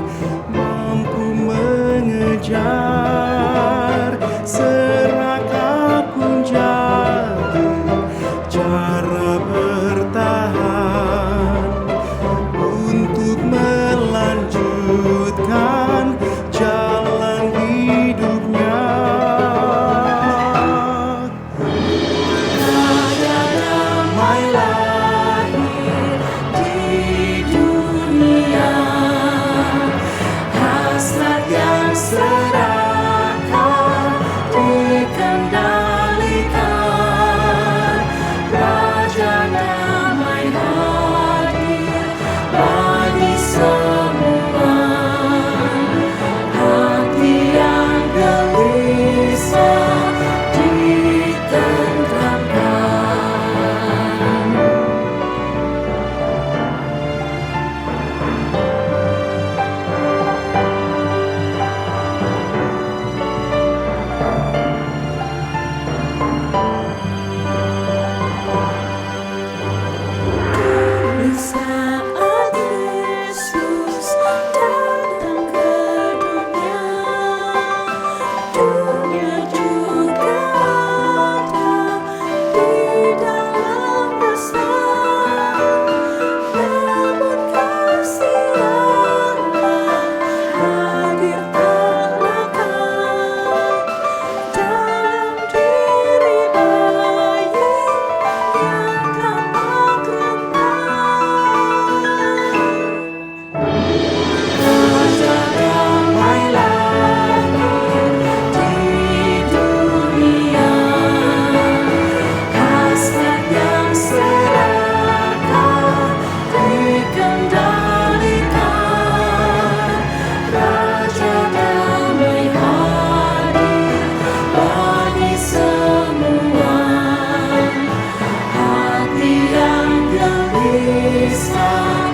mampu mengejar, serakah pun jadi cara bertahan untuk melanjutkan jalan hidupnya. Raja damai lahir di dunia, hasrat yang serakah dikendalikan. Raja damai hadir bagi semua, hati yang gelisah ditentramkan. Dulu saat Yesus datang ke dunia, dunia juga ada di dalam dosa. Namun kasih Allah hadir tak lekang dalam diri bayi yang tampak Raja damai lahir di dunia, hasrat yang serakah dikendalikan. Raja damai hadir bagi semua, hati yang gelisah